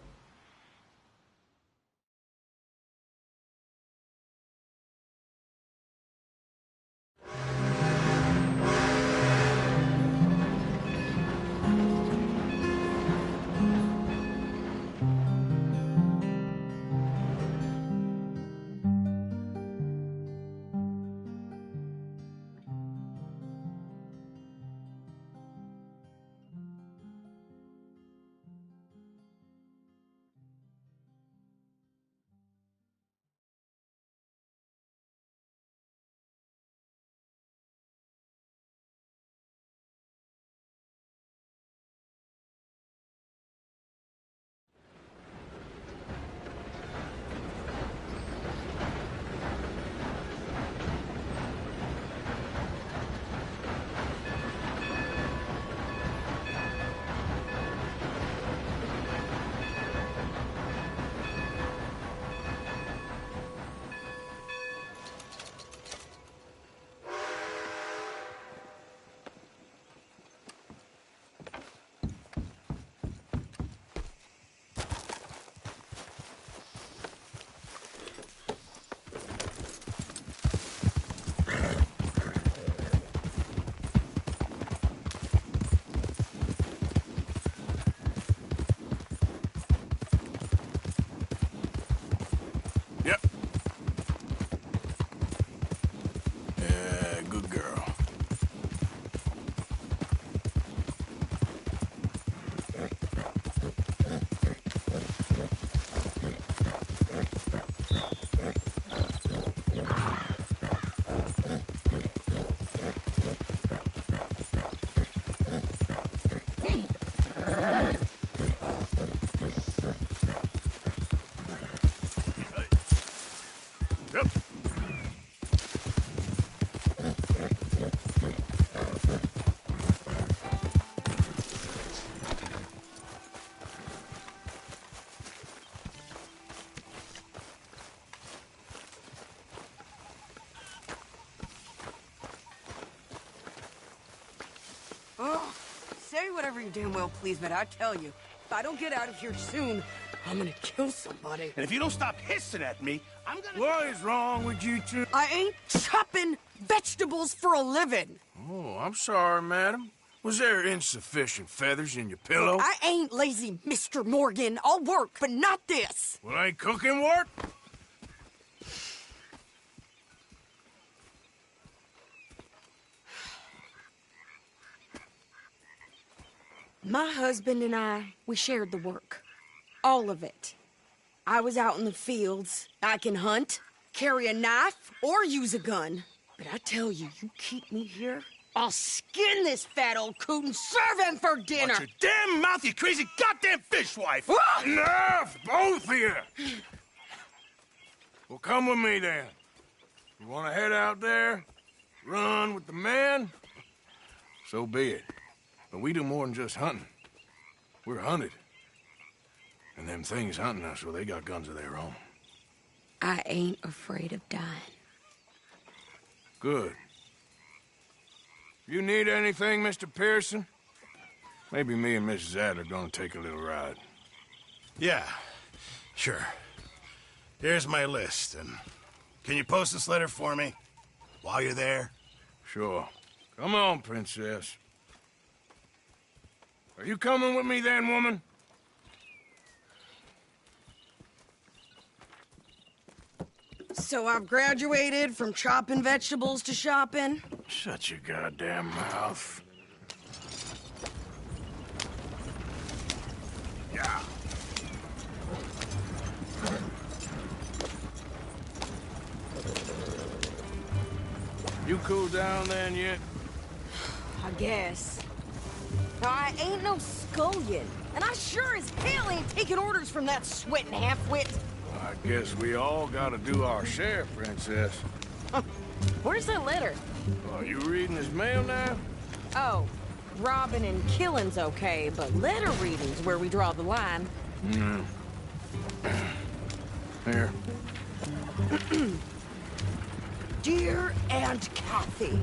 whatever you damn well please, but I tell you, if I don't get out of here soon, I'm gonna kill somebody. And if you don't stop hissing at me, I'm gonna... What is wrong with you two? I ain't chopping vegetables for a living. Oh, I'm sorry, madam. Was there insufficient feathers in your pillow? I ain't lazy, Mr. Morgan. I'll work, but not this. Well, ain't cooking work? My husband and I, we shared the work. All of it. I was out in the fields. I can hunt, carry a knife, or use a gun. But I tell you, you keep me here, I'll skin this fat old coot and serve him for dinner. Watch your damn mouth, you crazy goddamn fishwife! Ah! Enough, both of you! Well, come with me, then. You want to head out there, run with the men? So be it. But we do more than just hunting. We're hunted. And them things hunting us, well, they got guns of their own. I ain't afraid of dying. Good. You need anything, Mr. Pearson? Maybe me and Mrs. Adler gonna take a little ride. Yeah, sure. Here's my list, and can you post this letter for me while you're there? Sure. Come on, Princess. Are you coming with me then, woman? So I've graduated from chopping vegetables to shopping? Shut your goddamn mouth. Yeah. You cool down then yet? I guess. Now, I ain't no scullion, and I sure as hell ain't taking orders from that sweating half-wit. I guess we all gotta do our share, Princess. Where's that letter? Are you reading his mail now? Oh, robbing and killing's okay, but letter reading's where we draw the line. Here. Dear Aunt Kathy.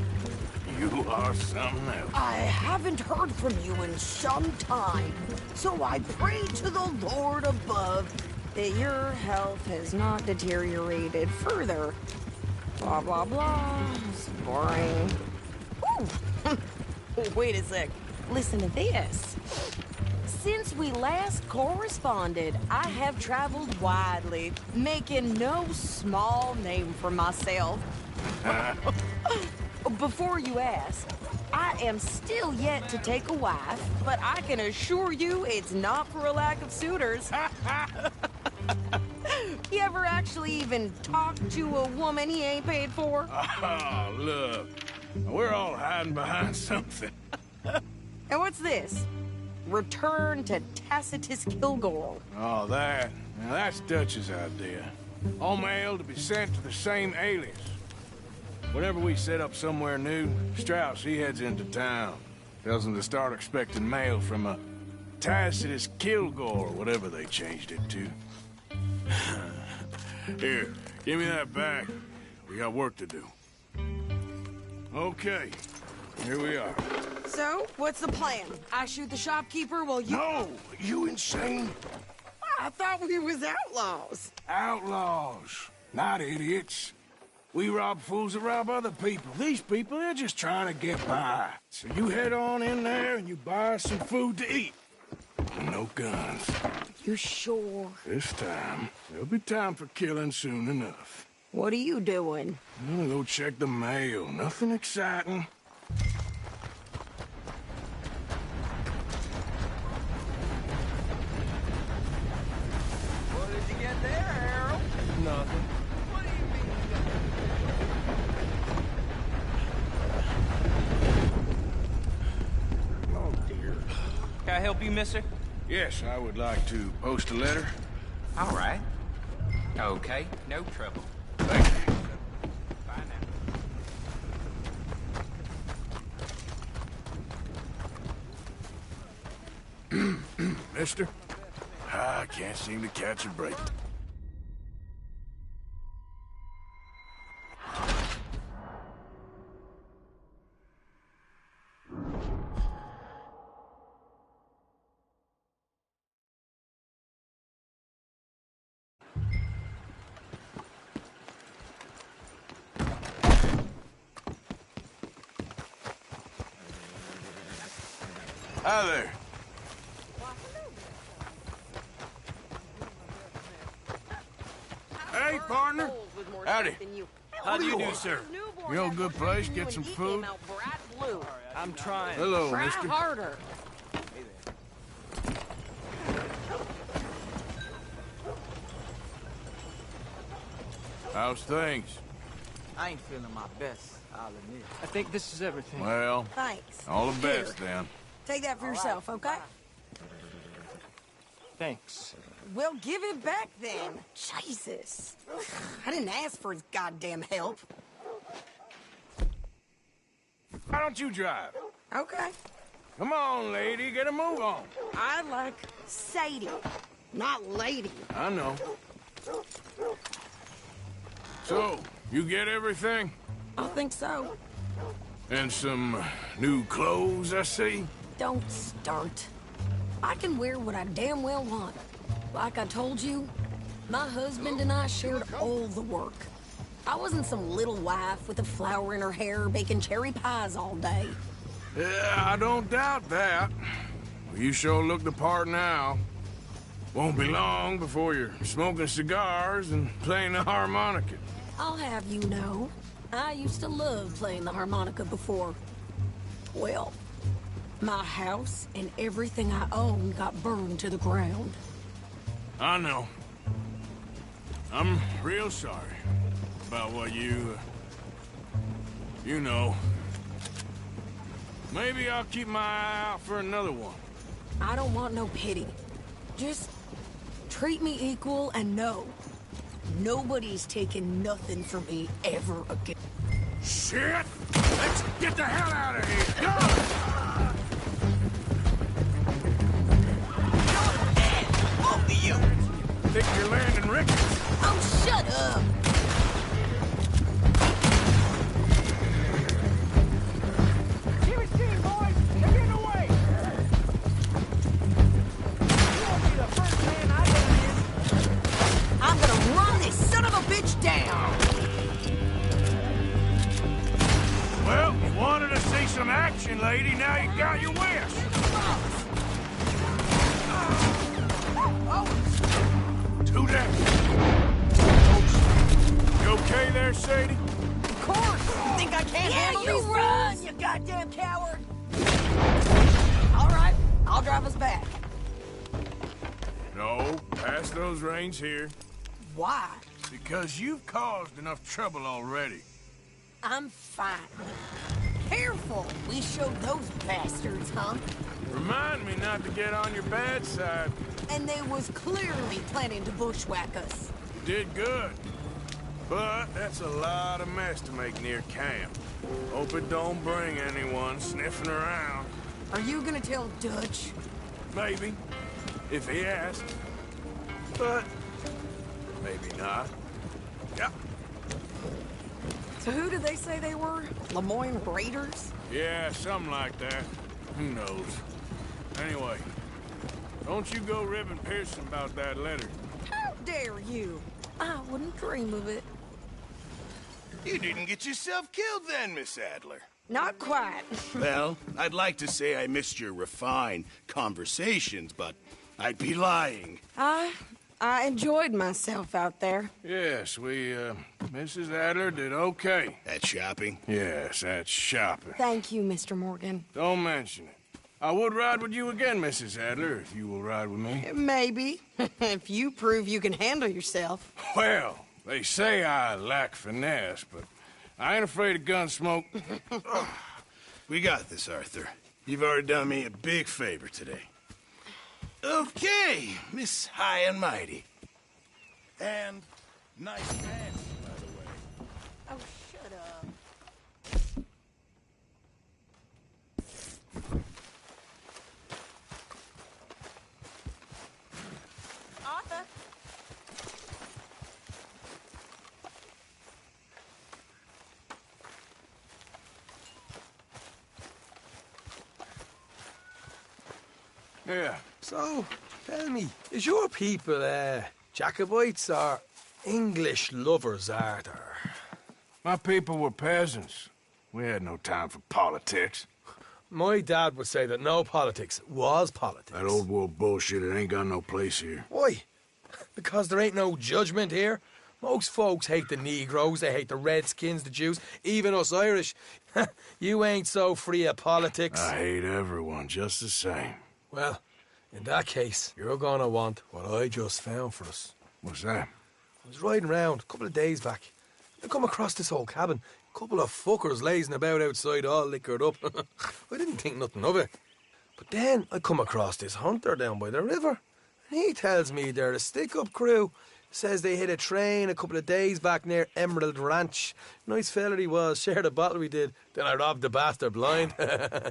You are something else. I haven't heard from you in some time, so I pray to the Lord above that your health has not deteriorated further. Blah, blah, blah. It's boring. Ooh. Wait a sec. Listen to this. Since we last corresponded, I have traveled widely, making no small name for myself. Before you ask, I am still yet to take a wife, but I can assure you it's not for a lack of suitors. You ever actually even talk to a woman he ain't paid for? Oh, look. We're all hiding behind something. And what's this? Return to Tacitus Kilgore. Oh, that. Now, that's Dutch's idea. All mail to be sent to the same alias. Whenever we set up somewhere new, Strauss, he heads into town. Tells them to start expecting mail from a Tacitus Kilgore, whatever they changed it to. Here, give me that back. We got work to do. Okay, here we are. So, what's the plan? I shoot the shopkeeper while you... No! You insane? I thought we was outlaws. Outlaws, not idiots. We rob fools that rob other people. These people, they're just trying to get by. So you head on in there and you buy us some food to eat. No guns. You sure? This time, there'll be time for killing soon enough. What are you doing? I'm gonna go check the mail. Nothing exciting. What did you get there, Harold? Nothing. What do you mean you got... Oh, dear. Can I help you, mister? Yes, I would like to post a letter. All right. Okay, no trouble. Thank you. Bye now. Mister? I can't seem to catch a break. Hi there. Hey, partner. Howdy. How do you do, sir? You know a good place, get some food? I'm trying. Hello, Try mister. harder. How's things? I ain't feeling my best, I'll admit. I think this is everything. Well, Thanks. all the Here. best, then. Take that for yourself, okay? Thanks. Well, give it back then. Jesus. I didn't ask for his goddamn help. Why don't you drive? Okay. Come on, lady, get a move on. I like Sadie, not lady. I know. So, you get everything? I think so. And some new clothes, I see? Don't start. I can wear what I damn well want. Like I told you, my husband and I shared all the work. I wasn't some little wife with a flower in her hair baking cherry pies all day. Yeah, I don't doubt that. Well, you sure look the part now. Won't be long before you're smoking cigars and playing the harmonica. I'll have you know, I used to love playing the harmonica before. Well, my house and everything I own got burned to the ground. I know. I'm real sorry about what you know. Maybe I'll keep my eye out for another one. I don't want no pity. Just treat me equal and know nobody's taking nothing from me ever again. Shit! Let's get the hell out of here! Go! Both of you! Think you're landing Ricketts? Oh, shut up! Give it to him, boys! Get in the way! You won't be the first man I done in. I'm gonna run this son of a bitch down! Well, you wanted to see some action, lady. Now you got your wish. To that. You okay there, Sadie? Of course! You think I can't handle these run, you goddamn coward! All right, I'll drive us back. No, pass those reins here. Why? Because you've caused enough trouble already. I'm fine. Careful! We showed those bastards, huh? Remind me not to get on your bad side. And they was clearly planning to bushwhack us. You did good. But that's a lot of mess to make near camp. Hope it don't bring anyone sniffing around. Are you gonna tell Dutch? Maybe, if he asks. But maybe not. Yeah. So who did they say they were? Lemoyne Raiders? Yeah, something like that. Who knows? Anyway, don't you go ribbing Pearson about that letter. How dare you? I wouldn't dream of it. You didn't get yourself killed then, Miss Adler. Not quite. Well, I'd like to say I missed your refined conversations, but I'd be lying. I enjoyed myself out there. Yes, Mrs. Adler did okay. At shopping? Yes, that's shopping. Thank you, Mr. Morgan. Don't mention it. I would ride with you again, Mrs. Adler, if you will ride with me. Maybe. If you prove you can handle yourself. Well, they say I lack finesse, but I ain't afraid of gun smoke. We got this, Arthur. You've already done me a big favor today. Okay, Miss High and Mighty. And nice pants, by the way. Oh, shut up. Arthur? Yeah. So, tell me, is your people, Jacobites or English lovers, Arthur? My people were peasants. We had no time for politics. My dad would say that no politics was politics. That old world bullshit, it ain't got no place here. Why? Because there ain't no judgment here. Most folks hate the Negroes, they hate the Redskins, the Jews, even us Irish. You ain't so free of politics. I hate everyone just the same. Well, in that case, you're gonna want what I just found for us. What's that? I was riding round a couple of days back. I come across this old cabin. A couple of fuckers lazing about outside all liquored up. I didn't think nothing of it. But then I come across this hunter down by the river. And he tells me they're a stick-up crew. Says they hit a train a couple of days back near Emerald Ranch. Nice fella he was, shared a bottle we did. Then I robbed the bastard blind.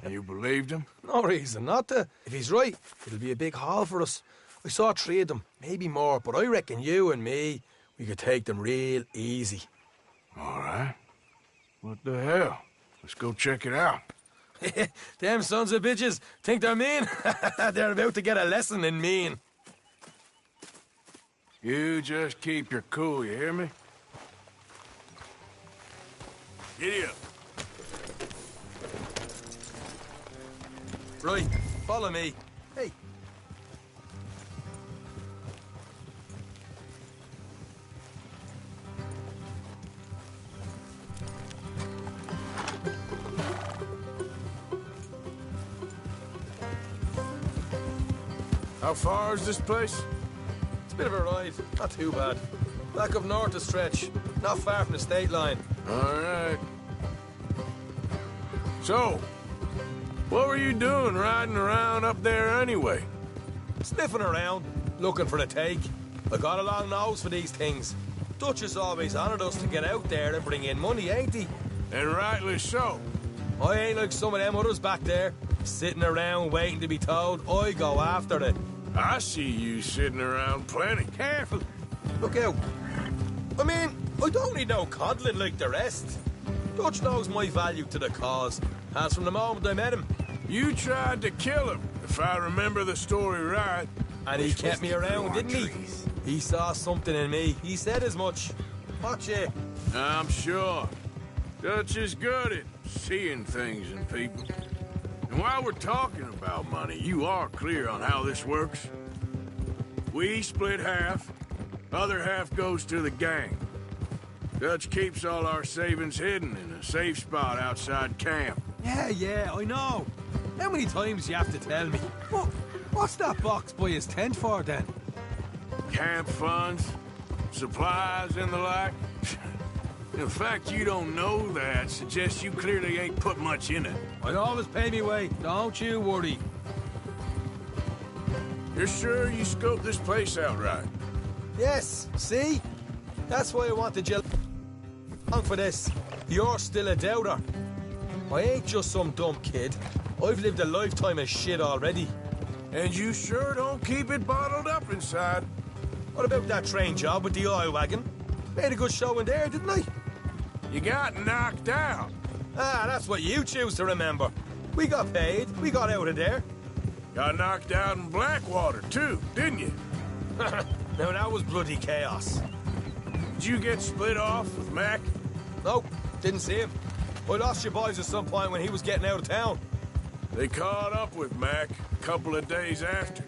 You believed him? No reason not to. If he's right, it'll be a big haul for us. I saw 3 of them, maybe more, but I reckon you and me, we could take them real easy. All right. What the hell? Let's go check it out. Them sons of bitches think they're mean. They're about to get a lesson in mean. You just keep your cool, you hear me? Giddy up. Right, follow me. Hey. How far is this place? It's a bit of a ride, not too bad. Back up north a stretch, not far from the state line. All right. So, what were you doing riding around up there anyway? Sniffing around, looking for the take. I got a long nose for these things. Dutch has always honoured us to get out there and bring in money, ain't he? And rightly so. I ain't like some of them others back there, sitting around waiting to be told. I go after it. I see you sitting around plenty. Careful. Look out. I mean, I don't need no coddling like the rest. Dutch knows my value to the cause, as from the moment I met him. You tried to kill him, if I remember the story right. And he kept me around, didn't he? He saw something in me. He said as much. Watch it. I'm sure. Dutch is good at seeing things in people. And while we're talking about money, you are clear on how this works? We split half, other half goes to the gang. Dutch keeps all our savings hidden in a safe spot outside camp. Yeah, I know. How many times do you have to tell me? What's that box by his tent for, then? Camp funds, supplies, and the like. The fact you don't know that suggests you clearly ain't put much in it. I always pay me way, don't you worry. You're sure you scoped this place out right? Yes, see? That's why I wanted you along for this. You're still a doubter. I ain't just some dumb kid. I've lived a lifetime of shit already. And you sure don't keep it bottled up inside. What about that train job with the oil wagon? Made a good show in there, didn't I? You got knocked out. Ah, that's what you choose to remember. We got paid. We got out of there. Got knocked out in Blackwater, too, didn't you? Now, that was bloody chaos. Did you get split off with Mac? Nope, didn't see him. I lost your boys at some point when he was getting out of town. They caught up with Mac a couple of days after.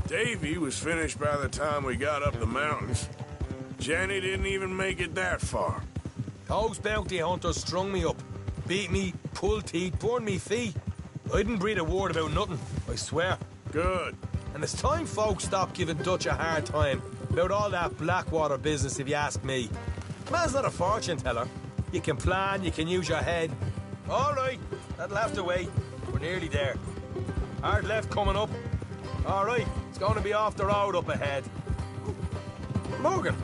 Davy was finished by the time we got up the mountains. Jenny didn't even make it that far. Those bounty hunters strung me up. Beat me, pulled teeth, burned me feet. I didn't breathe a word about nothing, I swear. Good. And it's time folks stopped giving Dutch a hard time about all that Blackwater business, if you ask me. Man's not a fortune teller. You can plan, you can use your head. All right, that'll have to wait. We're nearly there. Hard left coming up. All right, it's going to be off the road up ahead. Morgan.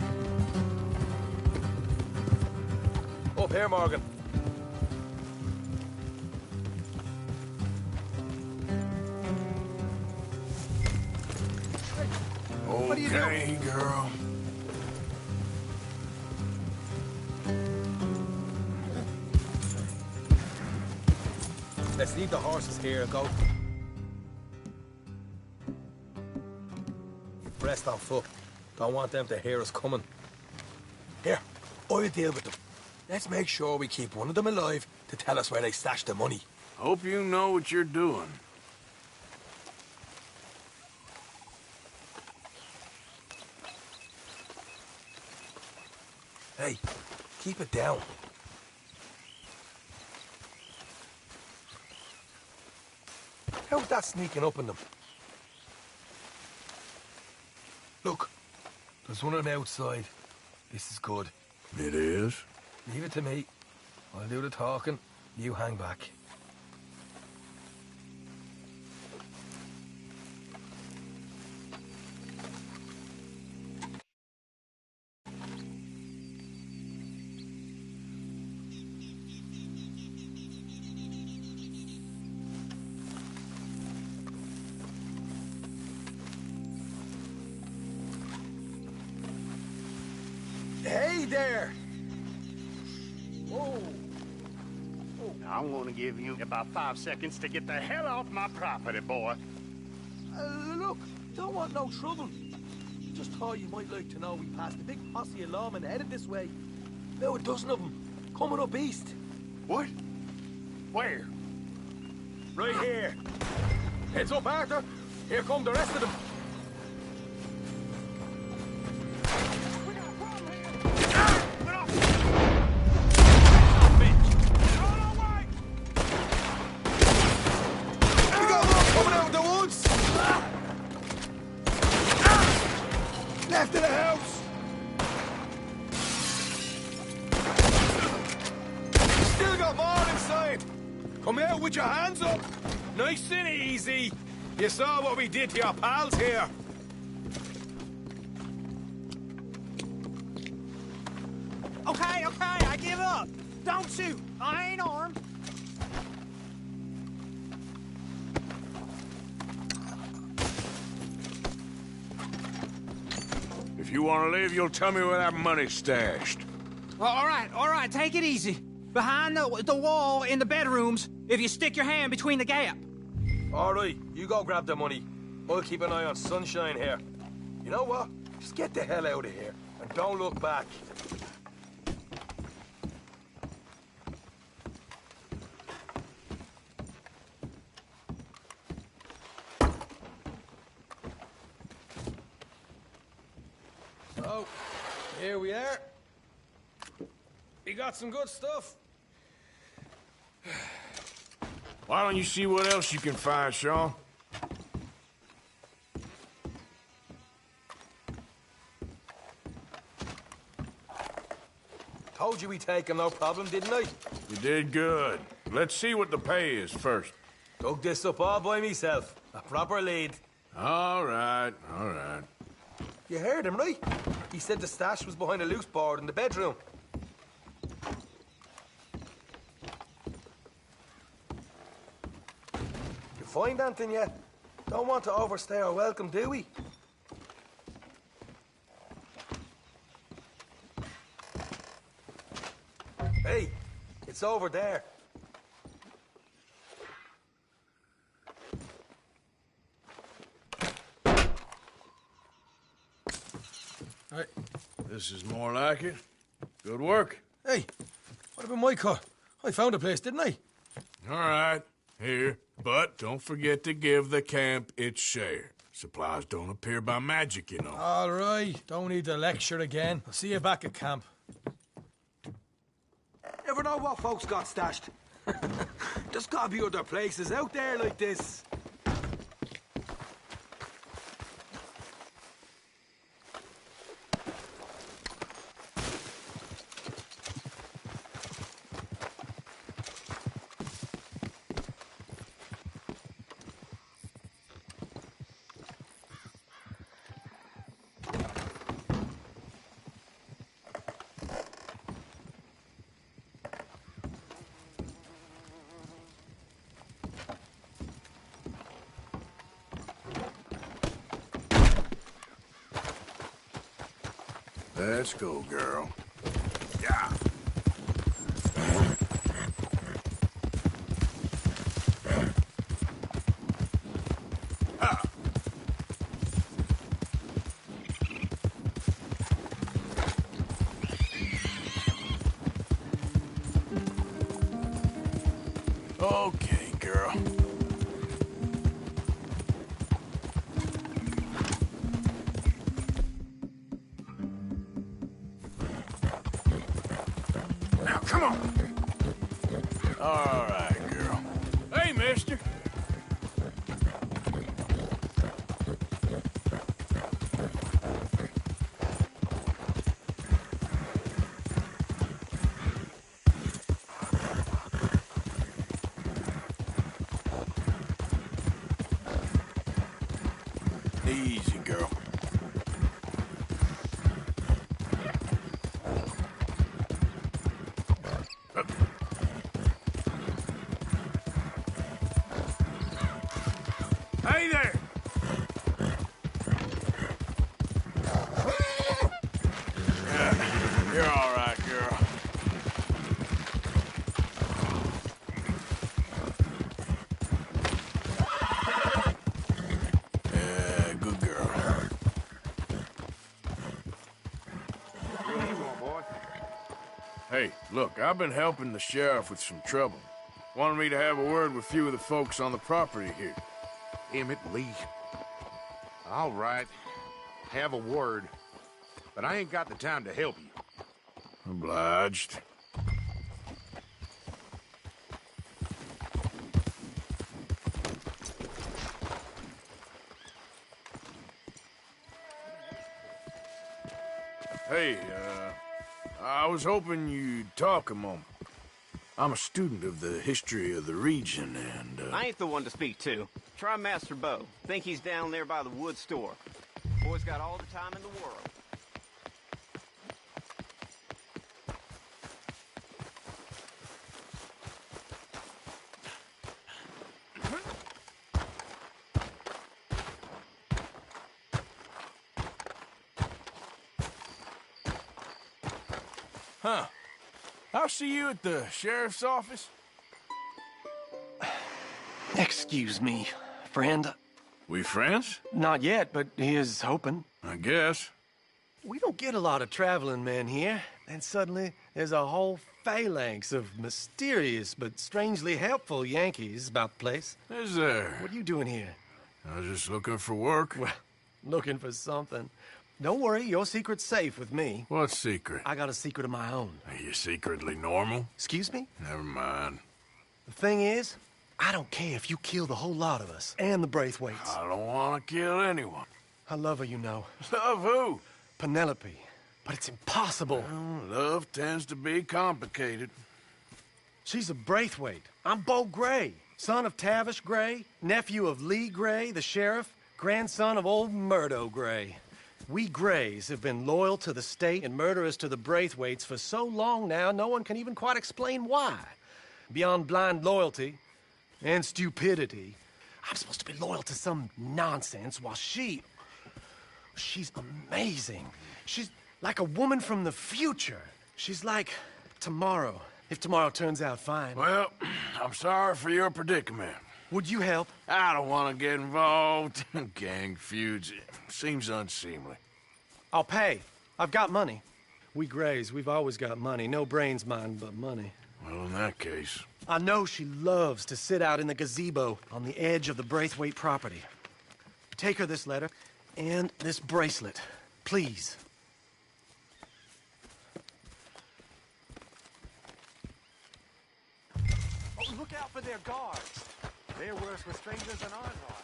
Up here, Morgan. What are you doing? Okay, girl. Let's leave the horses here and go. Rest on foot. Don't want them to hear us coming. Here, I'll deal with them. Let's make sure we keep one of them alive to tell us where they stashed the money. Hope you know what you're doing. Hey, keep it down. How's that sneaking up on them? Look, there's one on the outside. This is good. It is? Leave it to me. I'll do the talking. You hang back. Hey there! Whoa. I'm gonna give you about 5 seconds to get the hell off my property, boy. Look, don't want no trouble. Just thought you might like to know we passed a big posse of lawmen headed this way. About a dozen of them, coming up east. What? Where? Right here. Heads up, Arthur. Here come the rest of them. Left of the house! Still got more inside! Come out with your hands up! Nice and easy! You saw what we did to your pals here! Okay, I give up! Don't shoot! I ain't armed! If you want to leave, you'll tell me where that money's stashed. All right, take it easy. Behind the wall in the bedrooms, if you stick your hand between the gap. All right, you go grab the money. I'll keep an eye on Sunshine here. You know what? Just get the hell out of here, and don't look back. So, here we are. We got some good stuff. Why don't you see what else you can find, Sean? Told you we'd take him, no problem, didn't I? You did good. Let's see what the pay is first. Dug this up all by myself. A proper lead. All right. You heard him, right? He said the stash was behind a loose board in the bedroom. You find anything yet? Don't want to overstay our welcome, do we? Hey, it's over there. Hey, this is more like it. Good work. Hey, what about my car? I found a place, didn't I? All right, here. But don't forget to give the camp its share. Supplies don't appear by magic, you know. All right, don't need to lecture again. I'll see you back at camp. Never know what folks got stashed. There's gotta be other places out there like this. Let's go, girl. Yeah. Okay, Come on. All right, girl. Hey, mister. Easy, girl. Hey there! Yeah, you're all right, girl. Yeah, good girl. What do you want, boy? Hey, look, I've been helping the sheriff with some trouble. Wanted me to have a word with a few of the folks on the property here. Emmett Lee. All right. Have a word. But I ain't got the time to help you. Obliged. Hey, I was hoping you'd talk a moment. I'm a student of the history of the region, and, I ain't the one to speak to. Try Master Bo. Think he's down there by the wood store. Boy's got all the time in the world. Huh. I'll see you at the sheriff's office. Excuse me, friend. We friends? Not yet, but he is hoping. I guess. We don't get a lot of traveling men here, and suddenly there's a whole phalanx of mysterious but strangely helpful Yankees about the place. Is there? What are you doing here? I was just looking for work. Well, looking for something. Don't worry, your secret's safe with me. What secret? I got a secret of my own. Are you secretly normal? Excuse me? Never mind. The thing is, I don't care if you kill the whole lot of us, and the Braithwaites. I don't want to kill anyone. I love her, you know. Love who? Penelope. But it's impossible. Well, love tends to be complicated. She's a Braithwaite. I'm Bo Gray, son of Tavish Gray, nephew of Lee Gray, the sheriff, grandson of old Murdo Gray. We Grays have been loyal to the state and murderous to the Braithwaites for so long now, no one can even quite explain why. Beyond blind loyalty and stupidity, I'm supposed to be loyal to some nonsense while she's amazing. She's like a woman from the future. She's like tomorrow, if tomorrow turns out fine. Well, I'm sorry for your predicament. Would you help? I don't want to get involved in gang feuds. It seems unseemly. I'll pay. I've got money. We Grays, we've always got money. No brains, mind, but money. Well, in that case... I know she loves to sit out in the gazebo on the edge of the Braithwaite property. Take her this letter and this bracelet, please. Oh, look out for their guards. They're worse with strangers than ours are.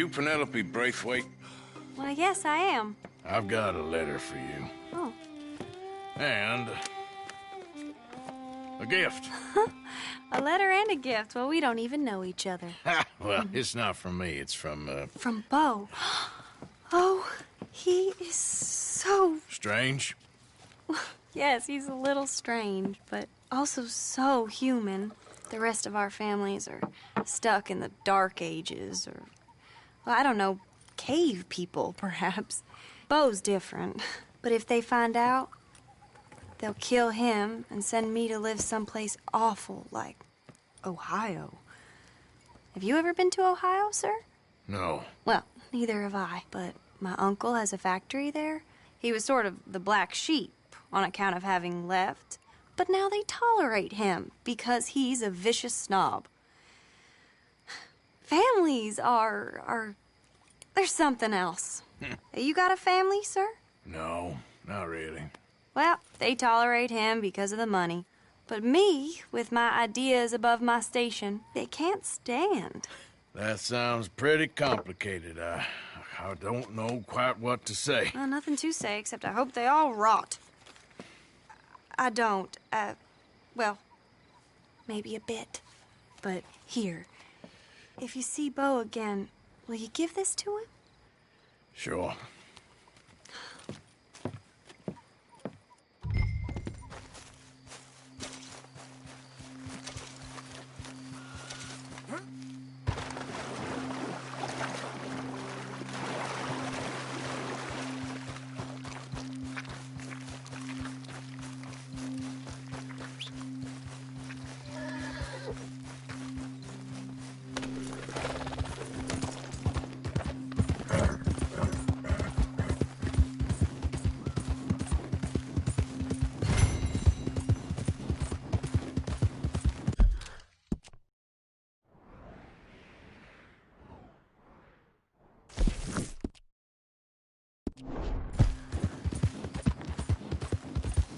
you Penelope Braithwaite? Well, yes, I am. I've got a letter for you. Oh. And a gift. A letter and a gift. Well, we don't even know each other. Well, it's not from me. It's from, From Bo. Oh, he is so... Strange? Yes, he's a little strange, but also so human. The rest of our families are stuck in the Dark Ages, or, well, I don't know, cave people, perhaps. Bo's different. But if they find out, they'll kill him and send me to live someplace awful like Ohio. Have you ever been to Ohio, sir? No. Well, neither have I, but my uncle has a factory there. He was sort of the black sheep on account of having left, but now they tolerate him because he's a vicious snob. Families are there's something else. You got a family, sir? No, not really. Well, they tolerate him because of the money. But me, with my ideas above my station, they can't stand. That sounds pretty complicated. I don't know quite what to say. Well, nothing to say, except I hope they all rot. I don't, well, maybe a bit. But here, if you see Bo again, will you give this to him? Sure.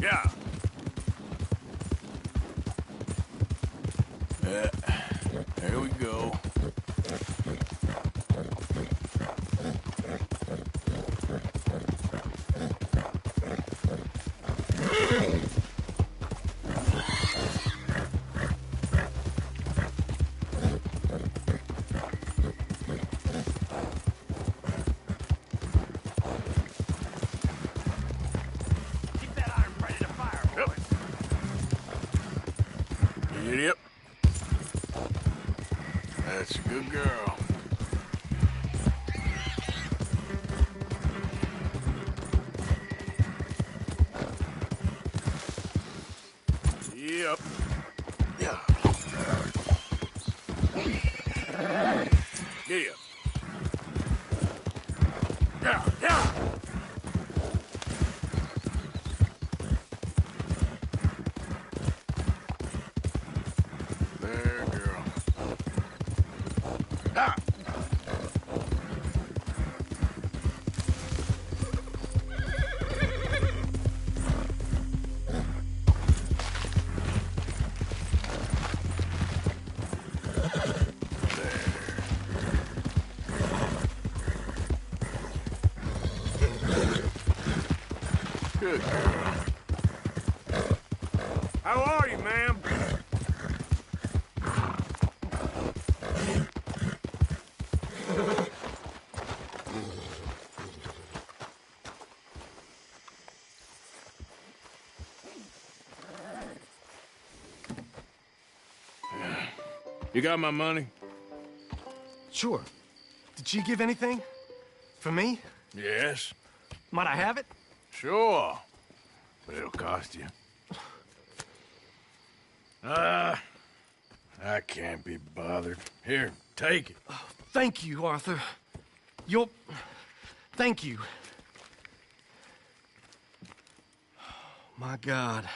Yeah. There we go. Yep. That's a good girl. Yep. Yeah. Yeah. Yeah. Yeah. There, girl. Ah! Good girl. How are you, ma'am? You got my money? Sure. Did she give anything? For me? Yes. Might I have it? Sure. But it'll cost you. I can't be bothered. Here, take it. Oh, thank you, Arthur. Thank you. My God.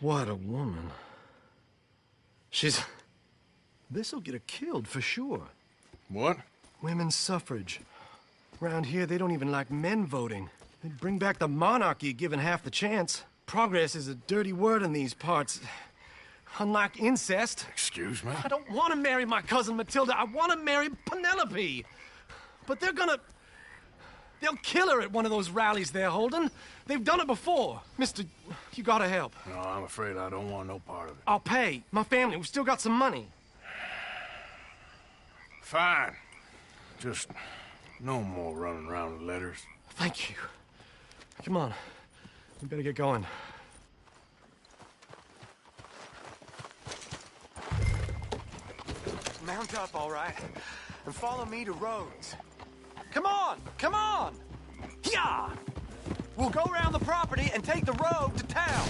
What a woman. This'll get her killed for sure. What? Women's suffrage. Around here, they don't even like men voting. They'd bring back the monarchy given half the chance. Progress is a dirty word in these parts. Unlike incest. Excuse me? I don't want to marry my cousin Matilda. I want to marry Penelope. But they'll kill her at one of those rallies they're holding. They've done it before. Mister, you gotta help. No, I'm afraid I don't want no part of it. I'll pay. My family, we've still got some money. Fine. Just no more running around with letters. Thank you. Come on. We better get going. Mount up, all right, and follow me to Rhodes. Come on! Come on! Yeah! We'll go around the property and take the road to town.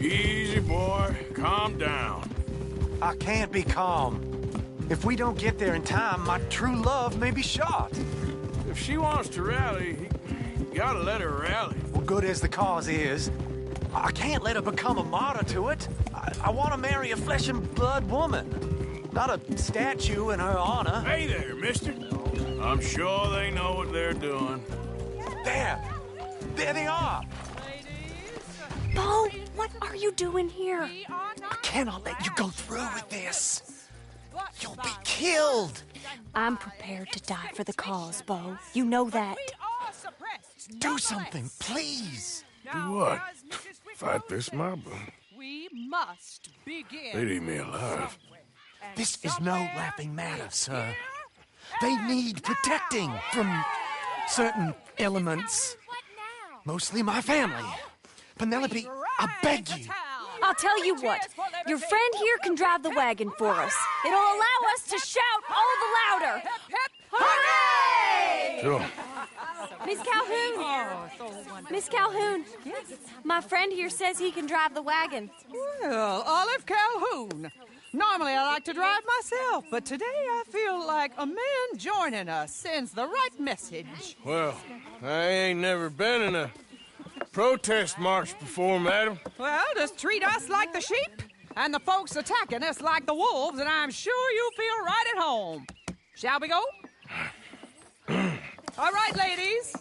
Easy, boy. Calm down. I can't be calm. If we don't get there in time, my true love may be shot. If she wants to rally, you gotta let her rally. Well, good as the cause is, I can't let her become a martyr to it. I want to marry a flesh and blood woman, not a statue in her honor. Hey there, mister. I'm sure they know what they're doing. There they are. Bo, what are you doing here? I cannot let you go through with this. You'll be killed. I'm prepared to die for the cause, Bo. You know that. Do something, please. Do what? Fight this mob? We must begin. They'd eat me alive. This is no laughing matter, sir. They need protecting from certain elements. Mostly my family. Penelope, I beg you. I'll tell you what. Your friend here can drive the wagon for us. It'll allow us to shout all the louder. Hooray! Sure. Miss Calhoun. Miss Calhoun. My friend here says he can drive the wagon. Well, Olive Calhoun. Normally I like to drive myself, but today I feel like a man joining us sends the right message. Well, I ain't never been in a protest march before, madam. Well, just treat us like the sheep, and the folks attacking us like the wolves, and I'm sure you'll feel right at home. Shall we go? All right, ladies.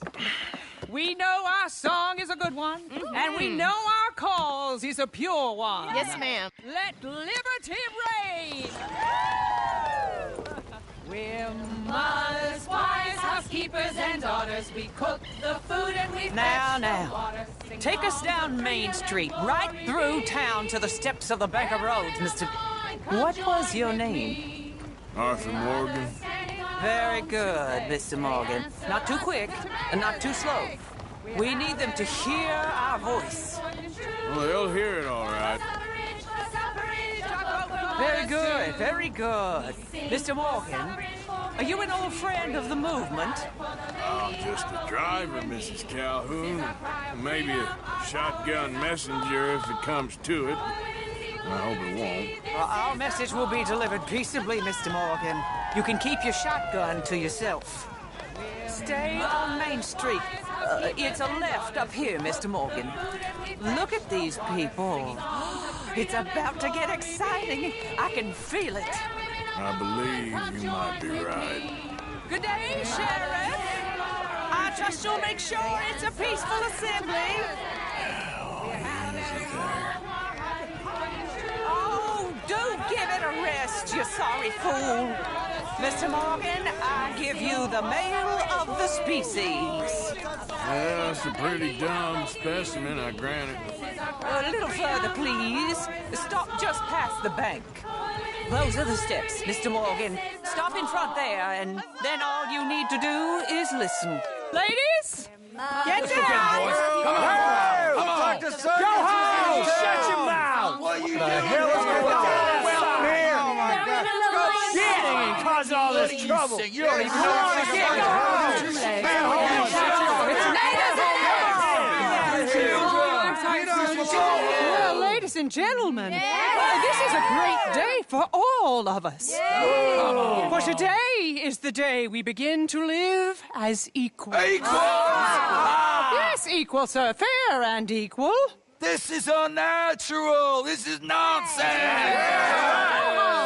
We know our song is a good one, and we know our cause is a pure one. Yes, ma'am. Let liberty reign. We're mothers, wives, housekeepers, and daughters. We cook the food and we Now, take us down Main Street, right through town to the steps of the Bank of Rhodes, Mr. What was your name? Arthur Morgan. Very good, Mr. Morgan. Not too quick and not too slow. We need them to hear our voice. Well, they'll hear it all right. Very good, very good. Mr. Morgan, are you an old friend of the movement? I'm just a driver, Mrs. Calhoun. Maybe a shotgun messenger if it comes to it. I hope it won't. Well, our message will be delivered peaceably, Mr. Morgan. You can keep your shotgun to yourself. Stay on Main Street. It's a left up here, Mr. Morgan. Look at these people. It's about to get exciting. I can feel it. I believe you might be right. Good day, Sheriff. I trust you'll make sure it's a peaceful assembly. Oh, do give it a rest, you sorry fool. Mr. Morgan, I give you the male of the species. Yeah, that's a pretty dumb specimen, I grant it. A little further, please. Stop just past the bank. Those are the steps, Mr. Morgan. Stop in front there, and then all you need to do is listen. Ladies, get down! Come on! Go home! Shut your mouth! What the hell is going on? Well, here! Oh, my God. Shit! And cause all this trouble. You don't even know what to get. Go home! Well, ladies and gentlemen, this is a great day for all of us. For today is the day we begin to live as equals. Equals? Yes, equal, sir. Fair and equal. This is unnatural! This is nonsense!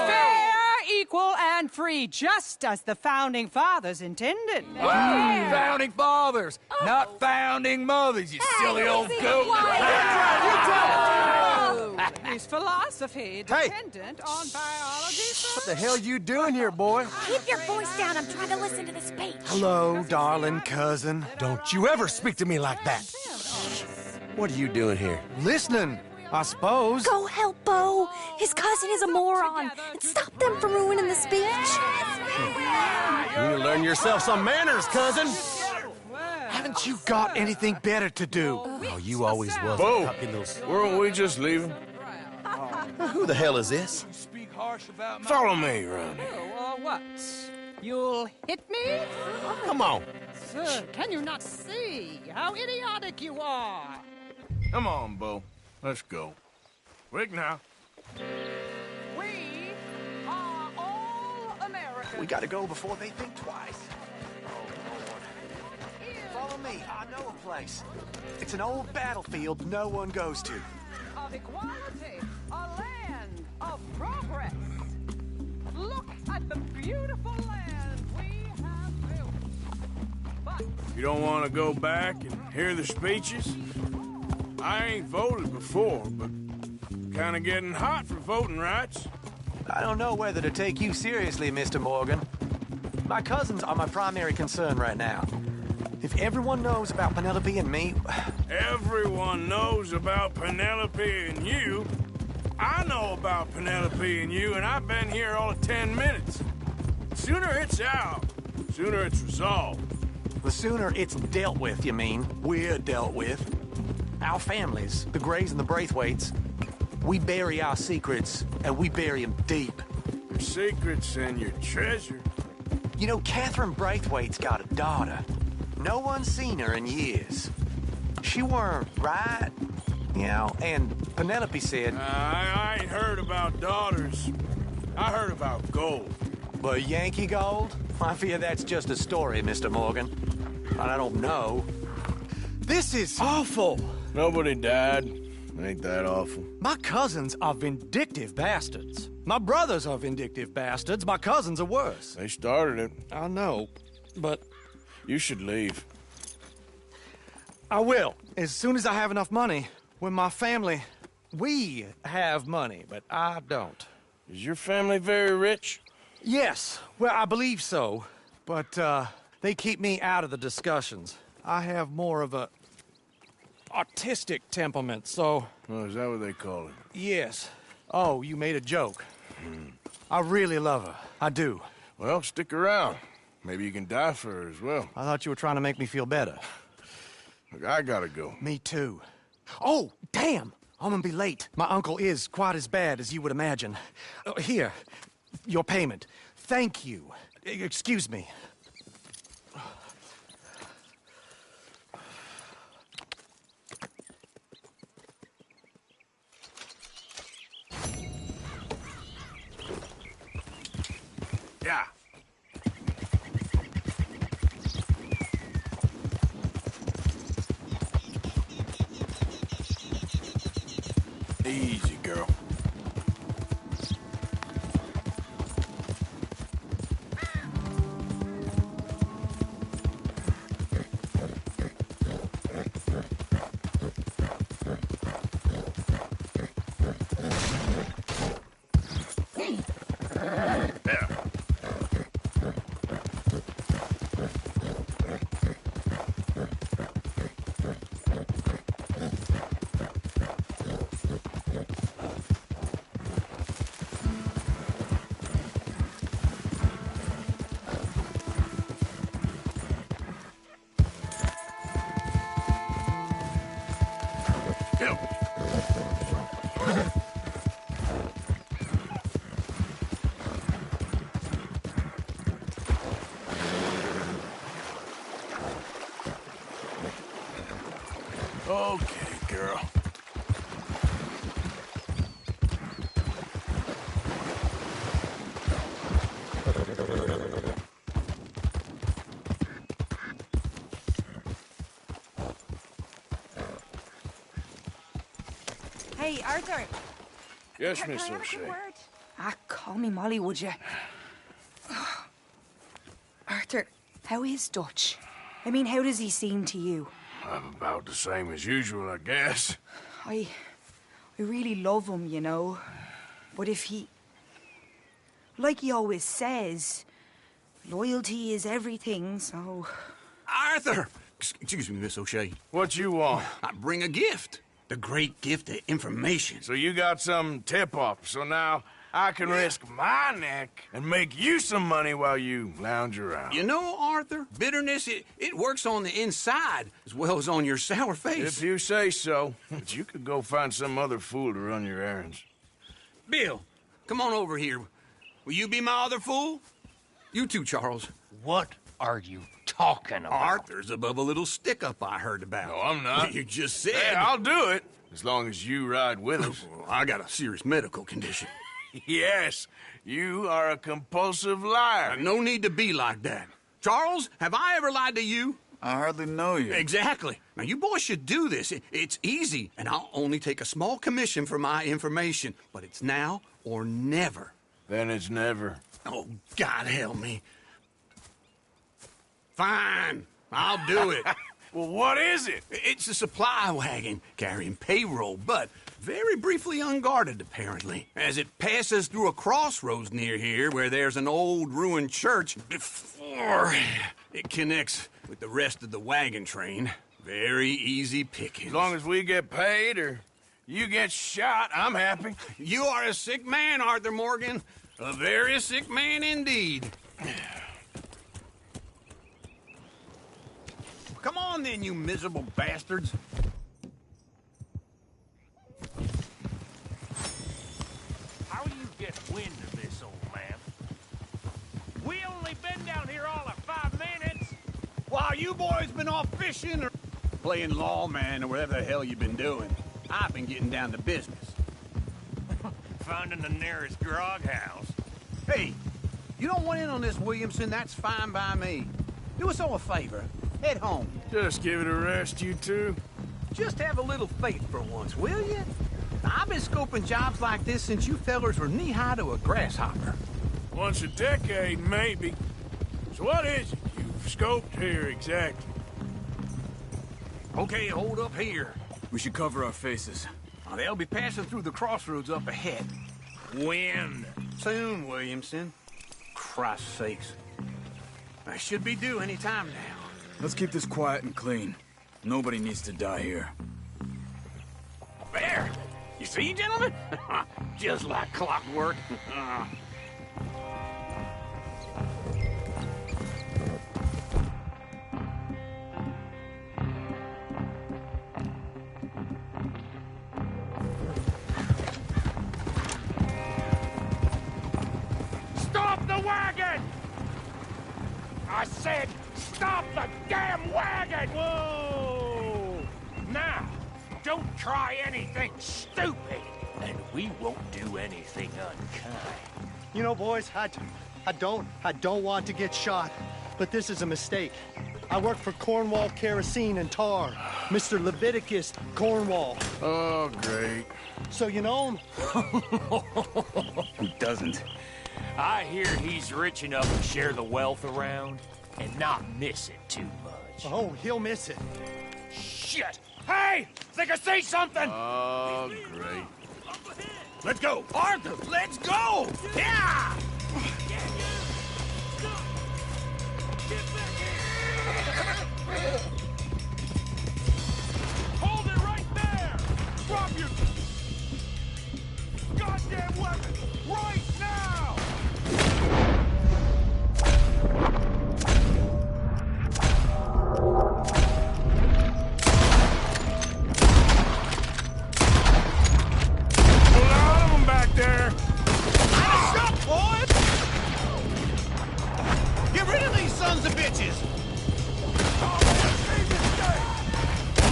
Fair, equal, and free, just as the Founding Fathers intended. Founding fathers, not founding mothers, you silly old goat! Is philosophy dependent on biology? What the hell you doing here, boy? Keep your voice down. I'm trying to listen to the speech. Hello, darling cousin. Don't you ever speak to me like that. What are you doing here? Listening, I suppose. Go help Bo. His cousin is a moron. And stop them from ruining the speech. You need to learn yourself some manners, cousin. Haven't you got anything better to do? Oh, you always was. Bo, weren't we just leaving? Who the hell is this? Follow me around here. What? You'll hit me? Come on. Sir, can you not see how idiotic you are? Come on, Bo. Let's go. Quick now. We are all Americans. We gotta go before they think twice. Follow me. I know a place. It's an old battlefield no one goes to. Of equality, a land of progress. Look at the beautiful land we have built. But You don't want to go back and hear the speeches? I ain't voted before, but kind of getting hot for voting rights. I don't know whether to take you seriously, Mr. Morgan. My cousins are my primary concern right now. If everyone knows about Penelope and me... Everyone knows about Penelope and you. I know about Penelope and you, and I've been here all of 10 minutes. Sooner it's out, sooner it's resolved. The sooner it's dealt with, you mean? We're dealt with. Our families, the Grays and the Braithwaites, we bury our secrets, and we bury them deep. Your secrets and your treasure. You know, Catherine Braithwaite's got a daughter. No one's seen her in years. She weren't right, you know, and Penelope said... I ain't heard about daughters. I heard about gold. But Yankee gold? I fear that's just a story, Mr. Morgan. And I don't know. This is awful. Nobody died. Ain't that awful? My cousins are vindictive bastards. My brothers are vindictive bastards. My cousins are worse. They started it. I know, but... You should leave. I will, as soon as I have enough money. When my family... We have money, but I don't. Is your family very rich? Yes, well, I believe so. But, they keep me out of the discussions. I have more of a... artistic temperament, so... Oh, is that what they call it? Yes. Oh, you made a joke. I really love her. I do. Well, stick around. Maybe you can die for her as well. I thought you were trying to make me feel better. Look, I gotta go. Me too. Oh, damn! I'm gonna be late. My uncle is quite as bad as you would imagine. Here, your payment. Thank you. Excuse me. Yeah. Easy, girl. Okay, girl. Hey, Arthur. Yes, Can Miss I have a O'Shea. quick word? Call me Molly, would you? Arthur, how is Dutch? I mean, how does he seem to you? I'm about the same as usual, I guess. I really love him, you know. But if he... Like he always says, loyalty is everything, so... Arthur! Excuse me, Miss O'Shea. What you want? I bring a gift. The great gift of information. So you got some tip-off, so now I can risk my neck and make you some money while you lounge around. You know, Arthur, bitterness, it works on the inside as well as on your sour face. If you say so. But you could go find some other fool to run your errands. Bill, come on over here. Will you be my other fool? You too, Charles. What are you talking about? Arthur's above a little stick-up I heard about. No, I'm not. You just said... Hey, I'll do it, as long as you ride with us. I got a serious medical condition. Yes, you are a compulsive liar. No need to be like that. Charles, have I ever lied to you? I hardly know you. Exactly. Now, you boys should do this. It's easy, and I'll only take a small commission for my information. But it's now or never. Then it's never. Oh, God help me. Fine, I'll do it. Well, what is it? It's a supply wagon carrying payroll, but very briefly unguarded, apparently, as it passes through a crossroads near here where there's an old ruined church before it connects with the rest of the wagon train. Very easy pickings. As long as we get paid or you get shot, I'm happy. You are a sick man, Arthur Morgan. A very sick man indeed. Come on then, you miserable bastards. How you get wind of this, old man? We only been down here all of 5 minutes. While you boys been off fishing or playing lawman or whatever the hell you've been doing, I've been getting down to business. Finding the nearest grog house. Hey, you don't want in on this, Williamson, that's fine by me. Do us all a favor. Head home. Just give it a rest, you two. Just have a little faith for once, will you? I've been scoping jobs like this since you fellers were knee-high to a grasshopper. Once a decade, maybe. So what is it you've scoped here exactly? Okay, hold up here. We should cover our faces. They'll be passing through the crossroads up ahead. When? Soon, Williamson. Christ's sakes. I should be due any time now. Let's keep this quiet and clean. Nobody needs to die here. There! You see, gentlemen? Just like clockwork. Stop the wagon! I said, stop the damn wagon! Whoa! Now, don't try anything stupid, and we won't do anything unkind. You know, boys, I don't want to get shot, but this is a mistake. I work for Cornwall Kerosene and Tar, Mr. Leviticus Cornwall. Oh, great. So you know him? Who doesn't? I hear he's rich enough to share the wealth around and not miss it too much. Oh, he'll miss it. Shit! Hey! Think I see something! Oh, great. Let's go! Arthur, let's go! Yeah! Hold it right there! Drop your goddamn weapon right now! A lot of them back there. Shut up, boys! Get rid of these sons of bitches!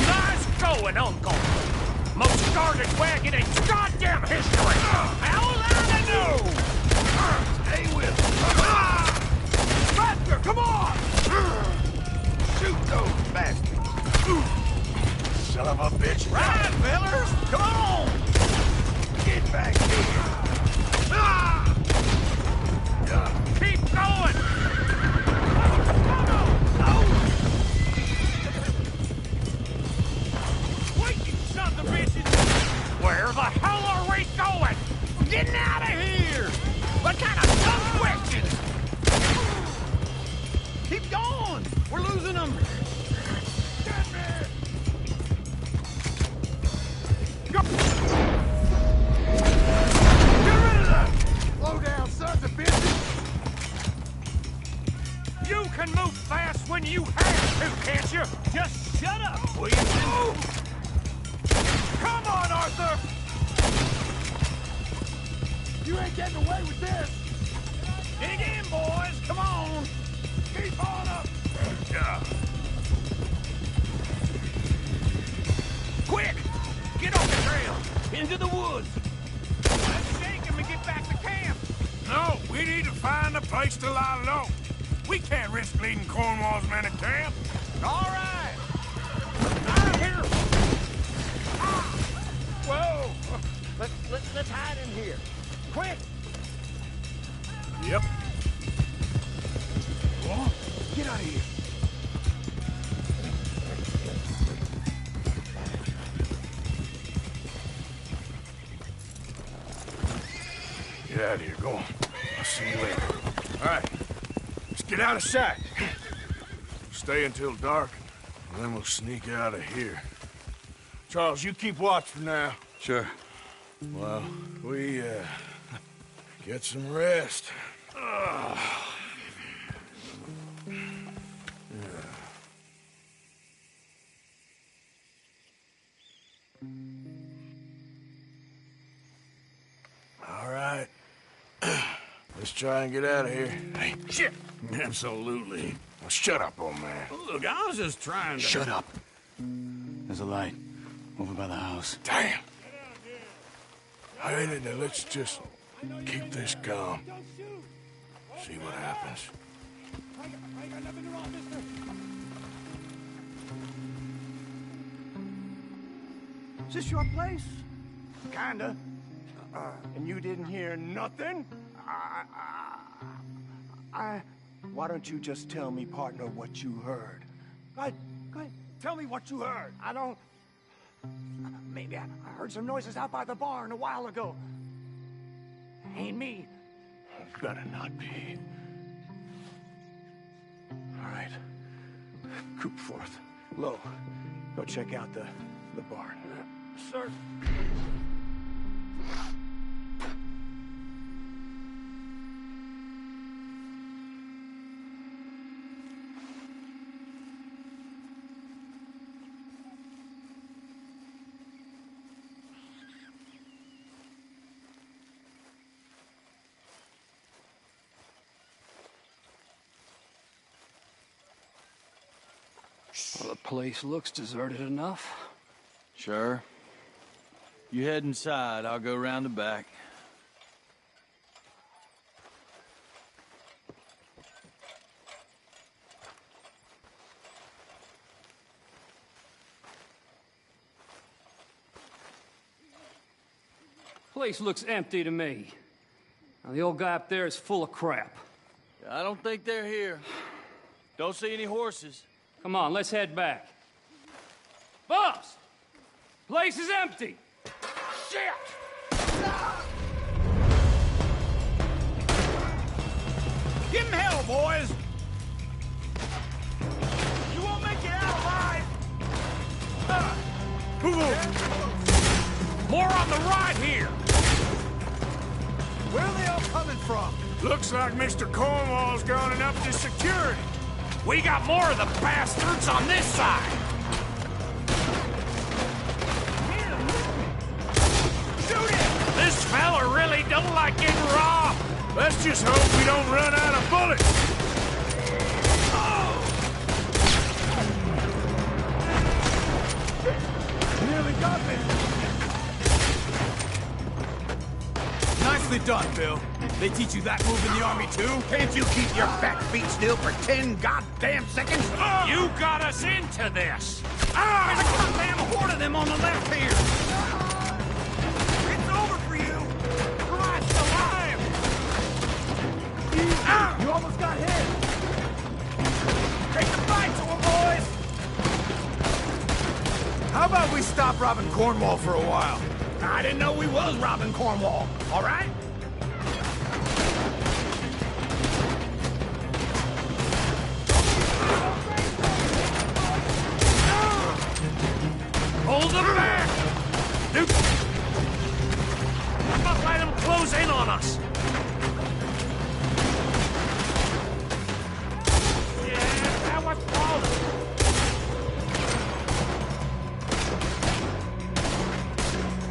Nice going, Uncle! Most guarded wagon in goddamn history! How will I know? Stay with me. Faster, come on! Shoot those bastards! Son of a bitch. Ride, fellers! Come on! Just shut up, Williamson! Come on, Arthur! You ain't getting away with this! Dig in, boys! Come on! Keep on up! Yeah. Quick! Get off the trail! Into the woods! Let's shake him and get back to camp! No, we need to find a place to lie low. We can't risk leading Cornwall's men at camp. All right! Out of here! Ah. Whoa! Let's hide in here. Quick! Yep. What? Get out of here. Get out of here. Go on. I'll see you later. All right. Let's get out of sight. Stay until dark, and then we'll sneak out of here. Charles, you keep watch for now. Sure. Well, we, get some rest. All right. Let's try and get out of here. Hey, shit! Absolutely. Now shut up, old man. Look, I was just trying to... Shut up. There's a light over by the house. Damn! All right, now let's just keep this calm. See what happens. Is this your place? Kinda. And you didn't hear nothing? Why don't you just tell me, partner, what you heard? Go ahead. Tell me what you heard. I don't... Maybe I heard some noises out by the barn a while ago. Ain't me. Better not be. All right. Coop forth. Low. Go check out the barn. Sir. Well, the place looks deserted enough. Sure. You head inside, I'll go round the back. Place looks empty to me. Now, the old guy up there is full of crap. I don't think they're here. Don't see any horses. Come on, let's head back. Boss! Place is empty! Shit! Give him hell, boys! You won't make it out alive! More on the right here! Where are they all coming from? Looks like Mr. Cornwall's gone and upped his security. We got more of the bastards on this side! Shoot him! This fella really don't like getting robbed. Let's just hope we don't run out of bullets. Nearly got me. Nicely done, Bill. They teach you that move in the army, too? Can't you keep your back feet still for 10 goddamn seconds? You got us into this! There's a goddamn horde of them on the left here! It's over for you! Christ alive! You almost got hit! Take the fight to them, boys! How about we stop robbing Cornwall for a while? I didn't know we was robbing Cornwall, all right? Hold them back! Dude! I'm not letting them close in on us! Yeah, that was close!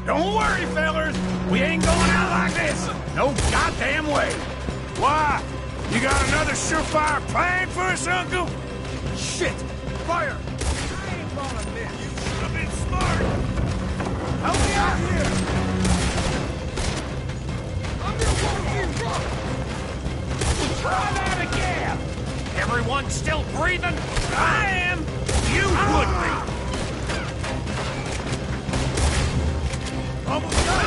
Don't worry, fellers. We ain't going out like this. No goddamn way. Why? You got another surefire plan for us, Uncle? Shit! Fire! I ain't gonna miss. You should have been smart. Help me out here. I'm gonna walk you rough. Try that again. Everyone still breathing? I am. You would be. Almost done.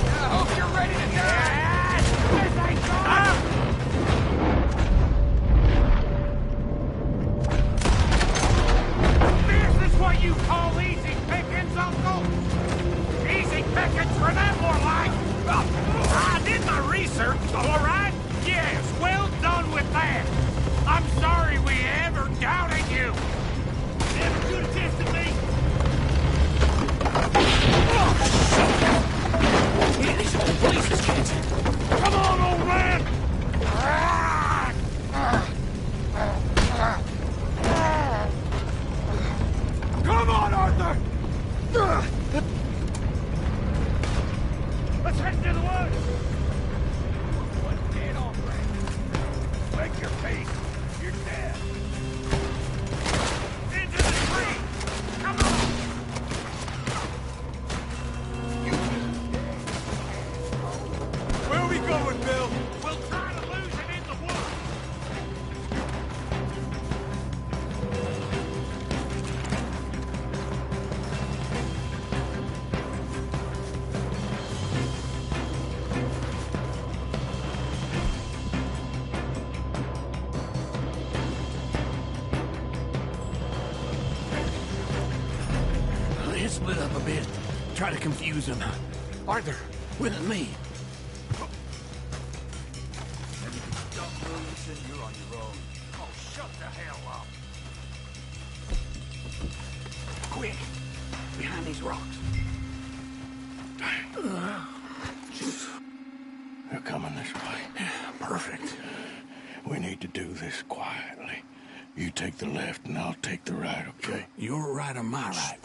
I hope you're ready to die. This ain't going. This is what you call easy pickings, Uncle? Easy pickings for them, more like. I did my research, all right? Yes, well done with that. I'm sorry we ever doubted you. Never could have tested me. Yeah, these are the police's kids. Come on, old man! Come on, Arthur! Let's head to the woods! What's dead on, Frank? Make your peace. You're dead. Into the tree! Come on! Where are we going, Bill? We'll try to lose it in the woods. Let's split up a bit. Try to confuse them. Arthur, with me. You're on your own. Oh, shut the hell up. Quick! Behind these rocks. They're coming this way. Perfect. We need to do this quietly. You take the left and I'll take the right, okay? Your right or my right?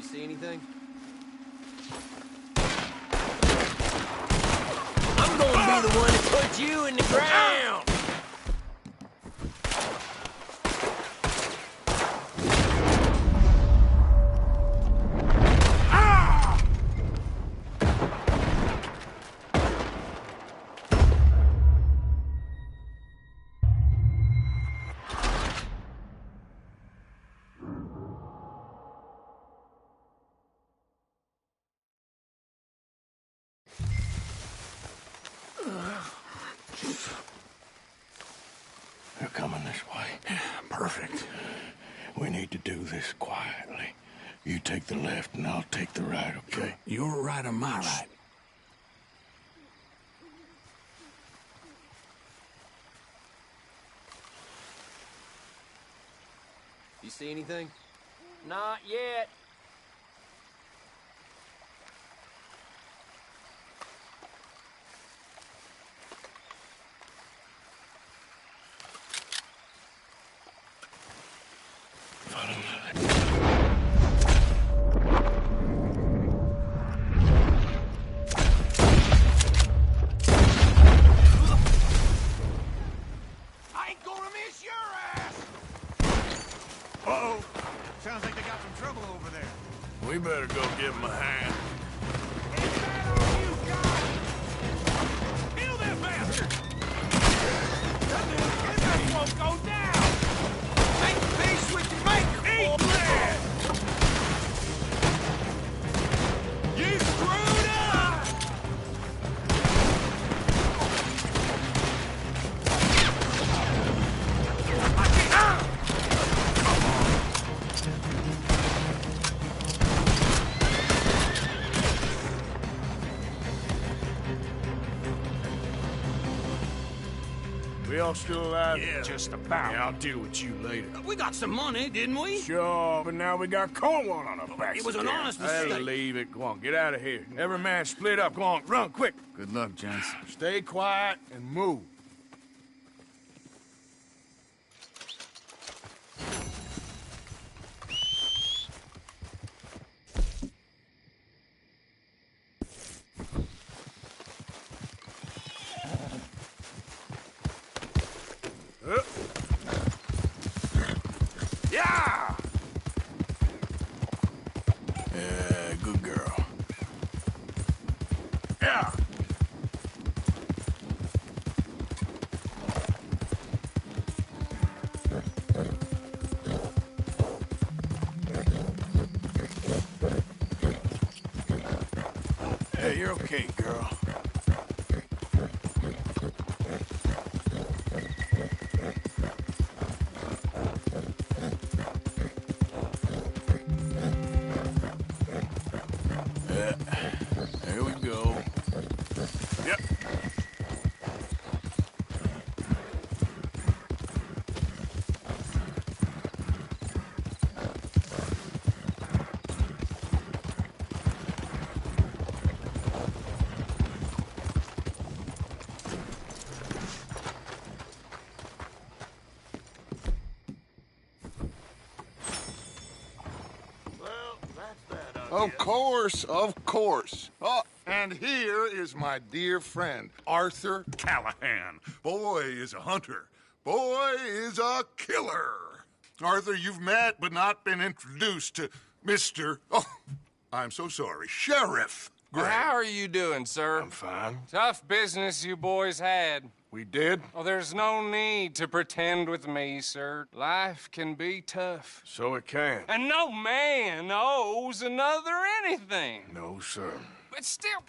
See anything? I'm gonna be the one to put you in the ground! They're coming this way. Perfect. We need to do this quietly. You take the left and I'll take the right, okay? Your right or my right? You see anything? Not yet. I ain't gonna miss your ass! Uh-oh. Sounds like they got some trouble over there. We better go give them a hand. Is that all you got? Kill that bastard! This won't go down! Make peace with your maker! Eat lead! You screwed up! We y'all still alive? Yeah. Just about. Yeah, I'll deal with you later. We got some money, didn't we? Sure, but now we got Cornwall on our backs. It was an again. honest Hey, mistake. leave it. Go on, get out of here. Every man split up. Go on, run, quick. Good luck, gents. Stay quiet and move. Yeah! Good girl. Yeah! Hey, you're okay, girl. There we go. Yep. Of course, of course. Oh, and here is my dear friend, Arthur Callahan. Boy is a hunter. Boy is a killer. Arthur, you've met but not been introduced to Mr. Oh, I'm so sorry, Sheriff Gray. How are you doing, sir? I'm fine. Tough business you boys had. We did? Oh, there's no need to pretend with me, sir. Life can be tough. So it can. And no man owes another anything. No, sir. But still,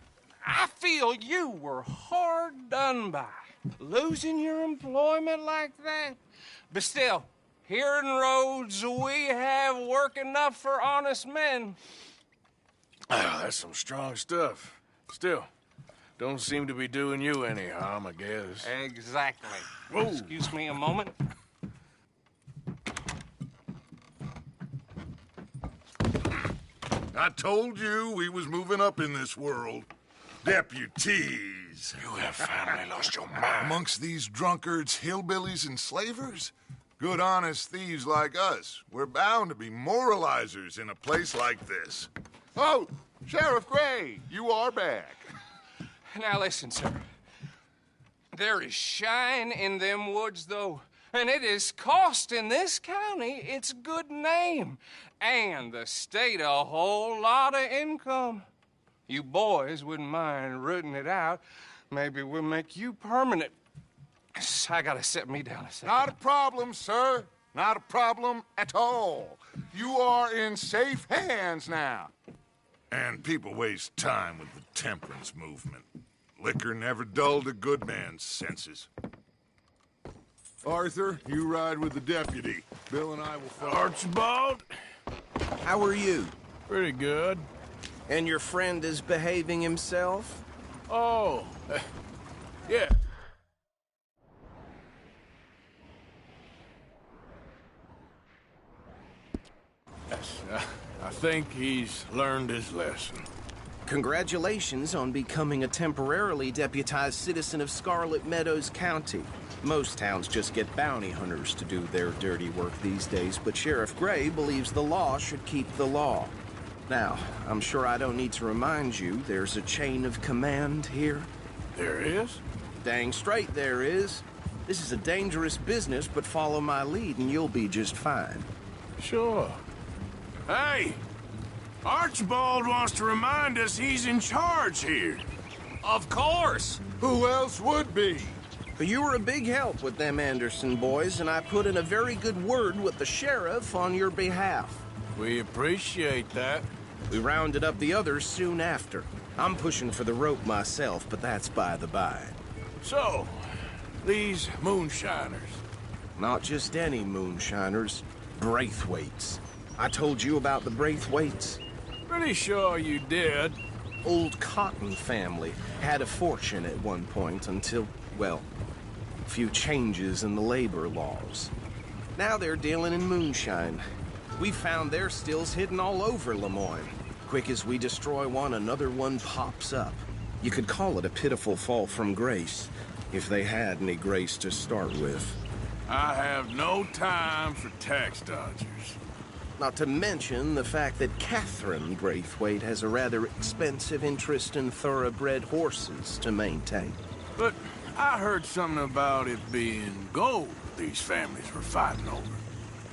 I feel you were hard done by. Losing your employment like that. But still, here in Rhodes, we have work enough for honest men. Oh, that's some strong stuff. Still, don't seem to be doing you any harm, I guess. Exactly. Whoa. Excuse me a moment. I told you we was moving up in this world. Deputies. You have finally lost your mind. Amongst these drunkards, hillbillies, and slavers? Good, honest thieves like us. We're bound to be moralizers in a place like this. Oh, Sheriff Gray, you are back. Now listen, sir. There is shine in them woods, though, and it is costing this county its good name and the state a whole lot of income. You boys wouldn't mind rooting it out. Maybe we'll make you permanent. I gotta set me down a second. Not a problem, sir. Not a problem at all. You are in safe hands now. And people waste time with the temperance movement. Liquor never dulled a good man's senses. Arthur, you ride with the deputy. Bill and I will follow. Archibald? How are you? Pretty good. And your friend is behaving himself? Oh, yeah. Yes, I think he's learned his lesson. Congratulations on becoming a temporarily deputized citizen of Scarlet Meadows County. Most towns just get bounty hunters to do their dirty work these days, but Sheriff Gray believes the law should keep the law. Now, I'm sure I don't need to remind you there's a chain of command here. There is? Dang straight there is. This is a dangerous business, but follow my lead and you'll be just fine. Sure. Hey! Archibald wants to remind us he's in charge here. Of course! Who else would be? But you were a big help with them Anderson boys, and I put in a very good word with the sheriff on your behalf. We appreciate that. We rounded up the others soon after. I'm pushing for the rope myself, but that's by the by. So, these moonshiners. Not just any moonshiners, Braithwaites. I told you about the Braithwaites? Pretty sure you did. Old Cotton family had a fortune at one point until, well, A few changes in the labor laws. Now they're dealing in moonshine. We found their stills hidden all over Lemoyne. Quick as we destroy one, another one pops up. You could call it a pitiful fall from grace, if they had any grace to start with. I have no time for tax dodgers. Not to mention the fact that Catherine Braithwaite has a rather expensive interest in thoroughbred horses to maintain. But I heard something about it being gold these families were fighting over.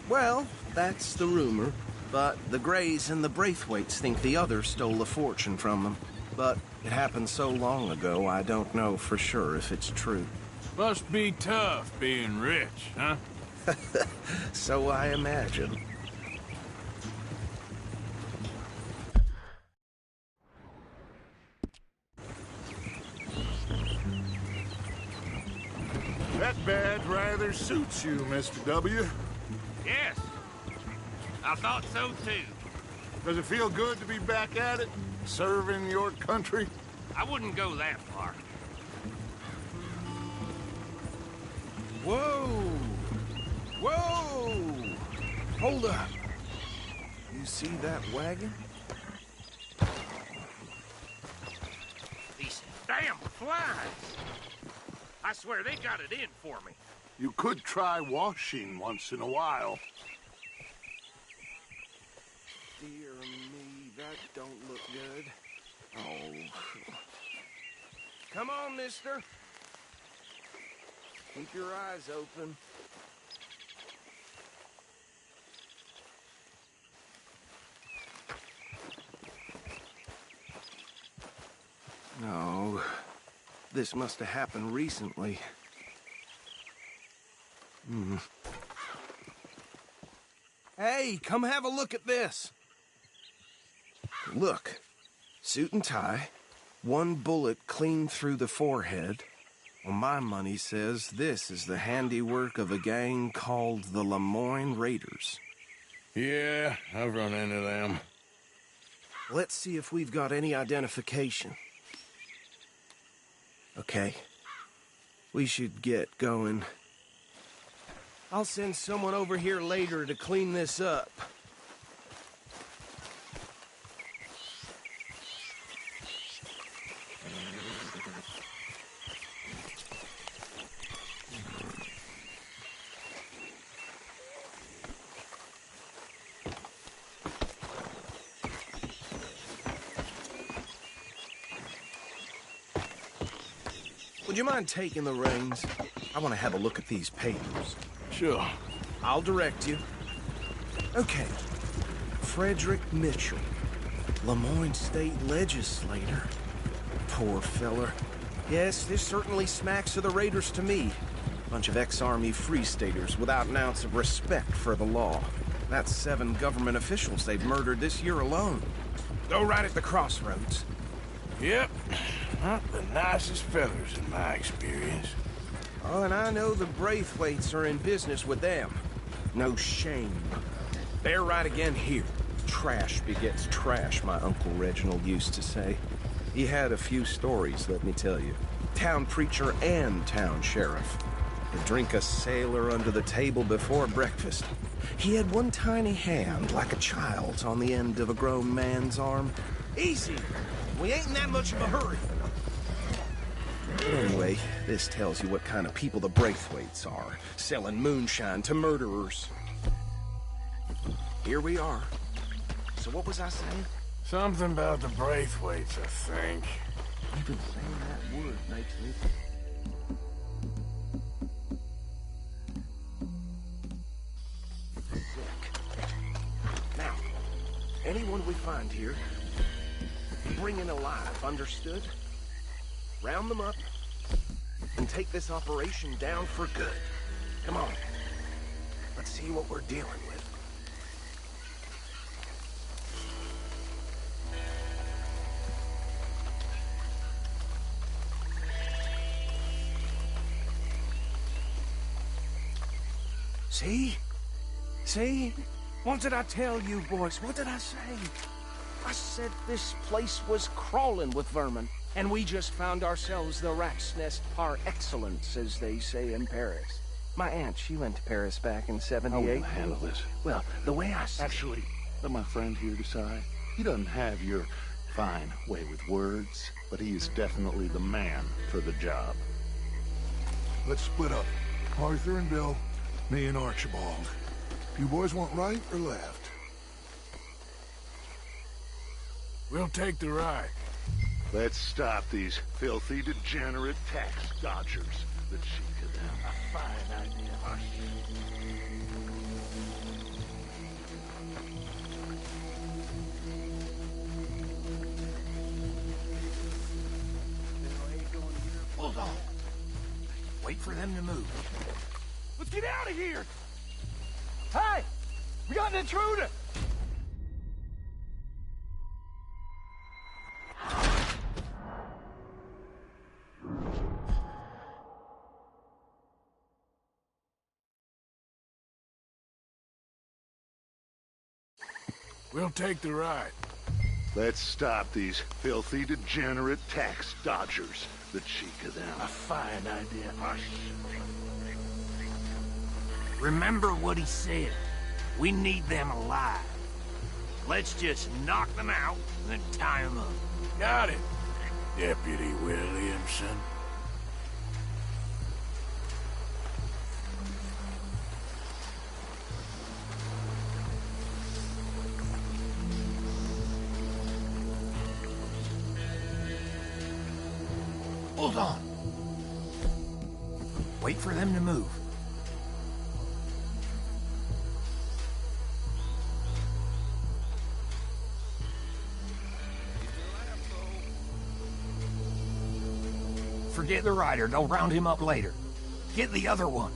Well, that's the rumor. But the Greys and the Braithwaites think the others stole a fortune from them. But it happened so long ago, I don't know for sure if it's true. Must be tough being rich, huh? So I imagine. That badge rather suits you, Mr. W. Yes. I thought so, too. Does it feel good to be back at it? Serving your country? I wouldn't go that far. Whoa! Whoa! Hold up. You see that wagon? These damn flies! I swear they got it in for me. You could try washing once in a while. Dear me, that don't look good. Oh. Come on, mister. Keep your eyes open. No. This must have happened recently. Hey, come have a look at this. Look. Suit and tie. One bullet clean through the forehead. Well, my money says this is the handiwork of a gang called the Lemoyne Raiders. Yeah, I've run into them. Let's see if we've got any identification. Okay. We should get going. I'll send someone over here later to clean this up. Would you mind taking the reins? I want to have a look at these papers. Sure. I'll direct you. Okay. Frederick Mitchell, Lemoyne State Legislator. Poor feller. Yes, this certainly smacks of the Raiders to me. Bunch of ex-Army Free Staters without an ounce of respect for the law. That's 7 government officials they've murdered this year alone. Go right at the crossroads. Yep. Not the nicest fellers in my experience. Oh, and I know the Braithwaites are in business with them. No shame. They're right again here. Trash begets trash, my Uncle Reginald used to say. He had a few stories, let me tell you. Town preacher and town sheriff. He'd drink a sailor under the table before breakfast. He had one tiny hand, like a child's, on the end of a grown man's arm. Easy! We ain't in that much of a hurry. Anyway, this tells you what kind of people the Braithwaites are, selling moonshine to murderers. Here we are. So what was I saying? Something about the Braithwaites, I think. Even saying that word makes me... sick. Now, anyone we find here, bring in alive, understood? Round them up, and take this operation down for good. Come on. Let's see what we're dealing with. See? See? What did I tell you, boys? What did I say? I said this place was crawling with vermin. And we just found ourselves the rat's nest par excellence, as they say in Paris. My aunt, she went to Paris back in '78. How will you handle this? Well, the way I see Actually, let my friend here decide. He doesn't have your fine way with words, but he is definitely the man for the job. Let's split up. Arthur and Bill, me and Archibald. You boys want right or left? We'll take the right. Let's stop these filthy, degenerate tax dodgers. The cheek of them. A fine idea. Hold on. Wait for them to move. Let's get out of here! Hey! We got an intruder! We'll take the right. Let's stop these filthy, degenerate tax dodgers. The cheek of them. A fine idea. Remember what he said. We need them alive. Let's just knock them out, then tie them up. Got it, Deputy Williamson. Hold on. Wait for them to move. Forget the rider. They'll round him up later. Get the other one.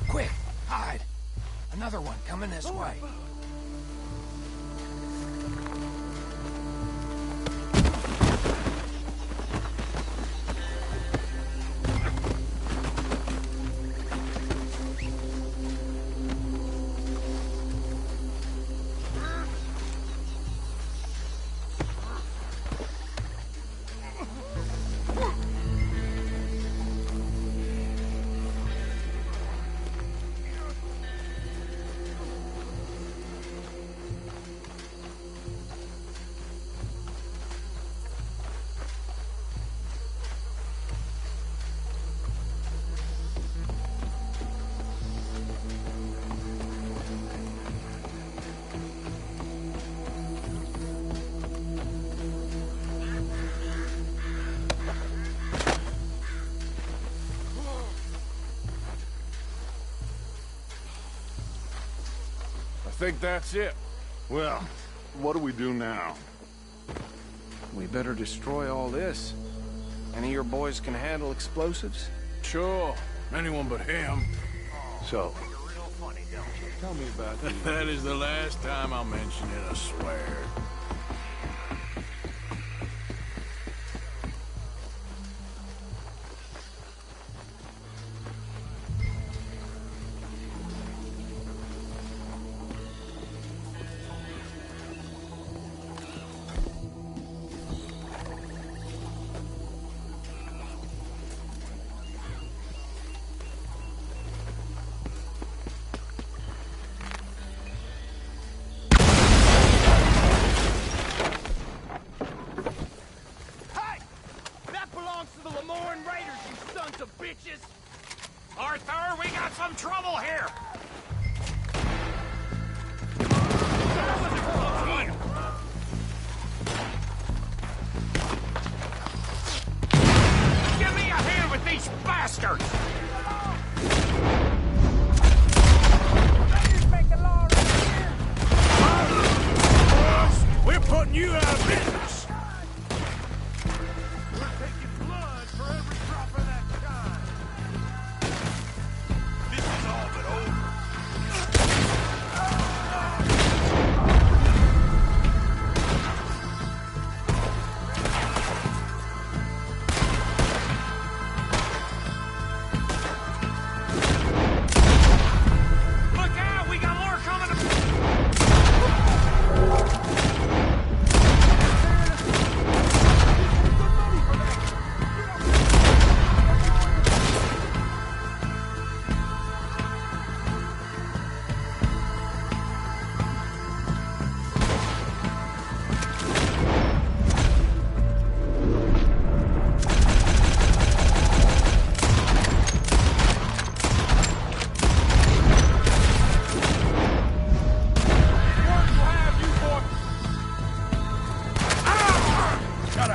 Quick, hide. Another one coming this way. I think that's it. Well, what do we do now? We better destroy all this. Any of your boys can handle explosives? Sure. Anyone but him. So, Tell me about that. That is the last time I'll mention it, I swear. Arthur, we got some trouble here! Give me a hand with these bastards! We're putting you out of business!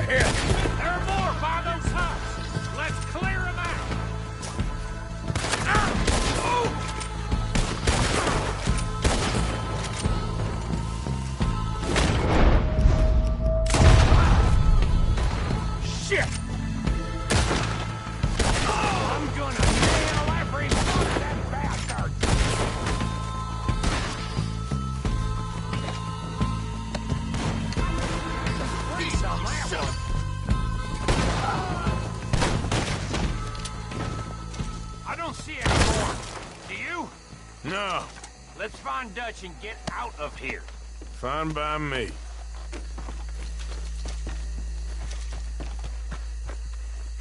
ahead. There are more by those huts. Let's clear them out. Shit! I'm gonna nail every one of them bastards! Freeze on that one! I don't see any more. Do you? No. Let's find Dutch and get out of here. Fine by me.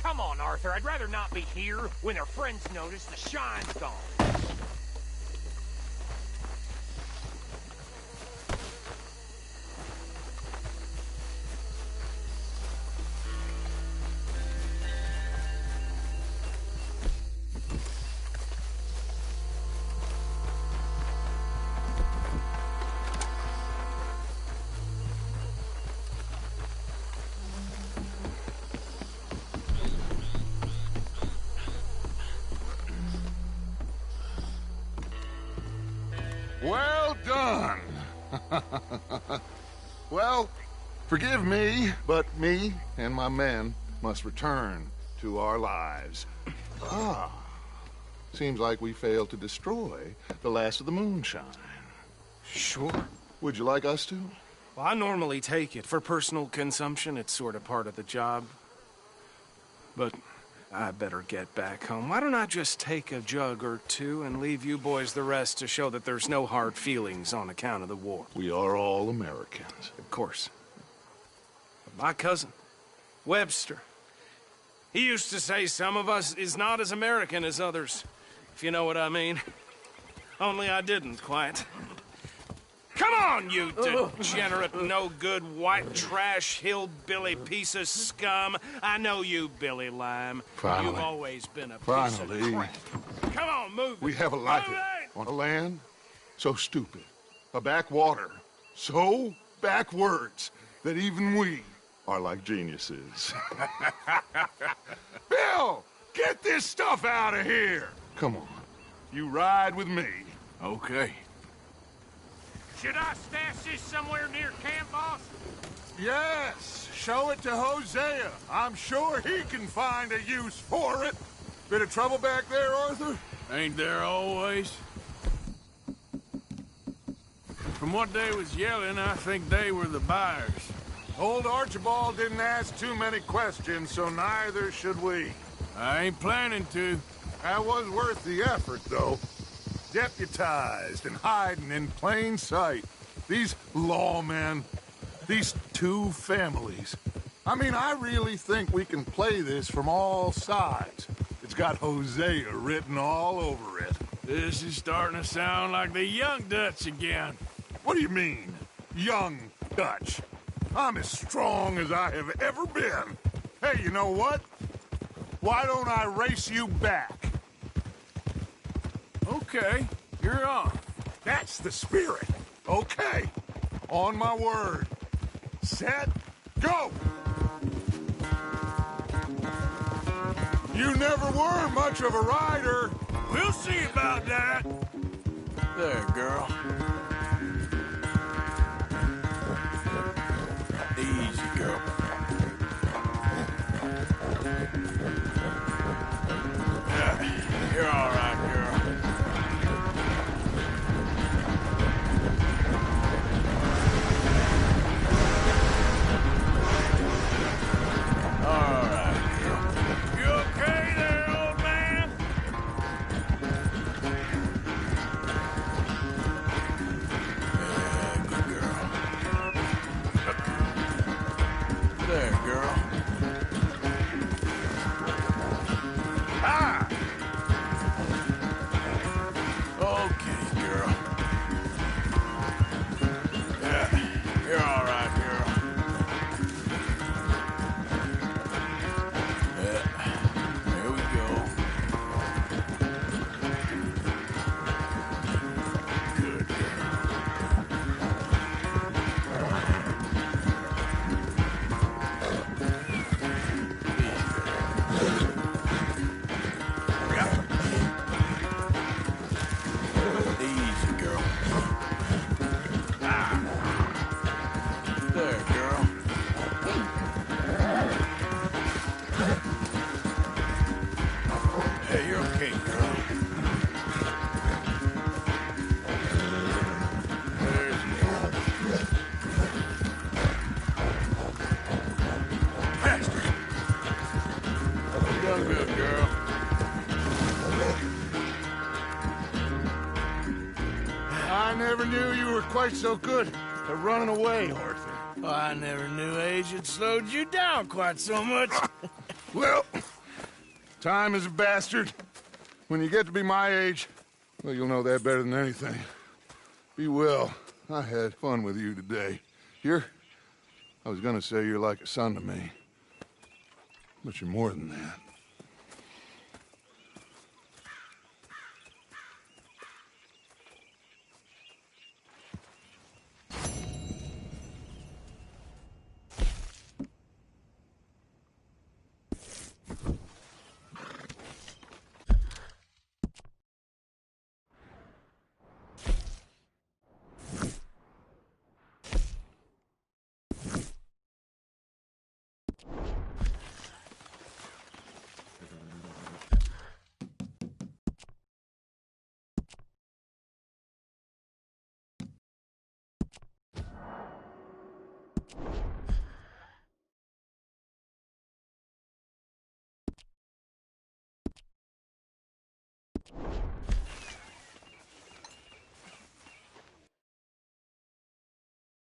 Come on, Arthur. I'd rather not be here when their friends notice the shine's gone. Well done. Well, forgive me, but me and my men must return to our lives. Seems like we failed to destroy the last of the moonshine. Sure. Would you like us to? Well, I normally take it. For personal consumption, it's sort of part of the job. But I better get back home. Why don't I just take a jug or two and leave you boys the rest to show that there's no hard feelings on account of the war? We are all Americans. Of course. But my cousin, Webster, he used to say some of us is not as American as others, if you know what I mean. Only I didn't quite. Come on, you degenerate, no-good, white trash, hillbilly piece of scum. I know you, Billy Lime. Finally. You've always been a piece Finally. of crap. Come on, move We it. have a life Move it. on a land so stupid, a backwater so backwards that even we are like geniuses. Bill, get this stuff out of here. Come on, you ride with me. Okay. Should I stash this somewhere near camp, boss? Yes, show it to Hosea. I'm sure he can find a use for it. Bit of trouble back there, Arthur? Ain't there always? From what they was yelling, I think they were the buyers. Old Archibald didn't ask too many questions, so neither should we. I ain't planning to. That was worth the effort, though. Deputized and hiding in plain sight. These lawmen, these two families. I mean, I really think we can play this from all sides. It's got Hosea written all over it. This is starting to sound like the young Dutch again. What do you mean, young Dutch? I'm as strong as I have ever been. Hey, you know what? Why don't I race you back? Okay, you're on. That's the spirit. Okay, on my word. Set, go! You never were much of a rider. We'll see about that. There, girl. Easy, girl. Yeah, you're all right, girl. All right, girl. You okay there, old man? Yeah, good girl. There, girl. Ah! Okay, girl. Yeah, you're all right, girl. Yeah, there we go. Good girl. never knew you were quite so good at running away, Arthur. Well, I never knew age had slowed you down quite so much. Well, time is a bastard. When you get to be my age, well, you'll know that better than anything. Be well. I had fun with you today. I was gonna say you're like a son to me. But you're more than that.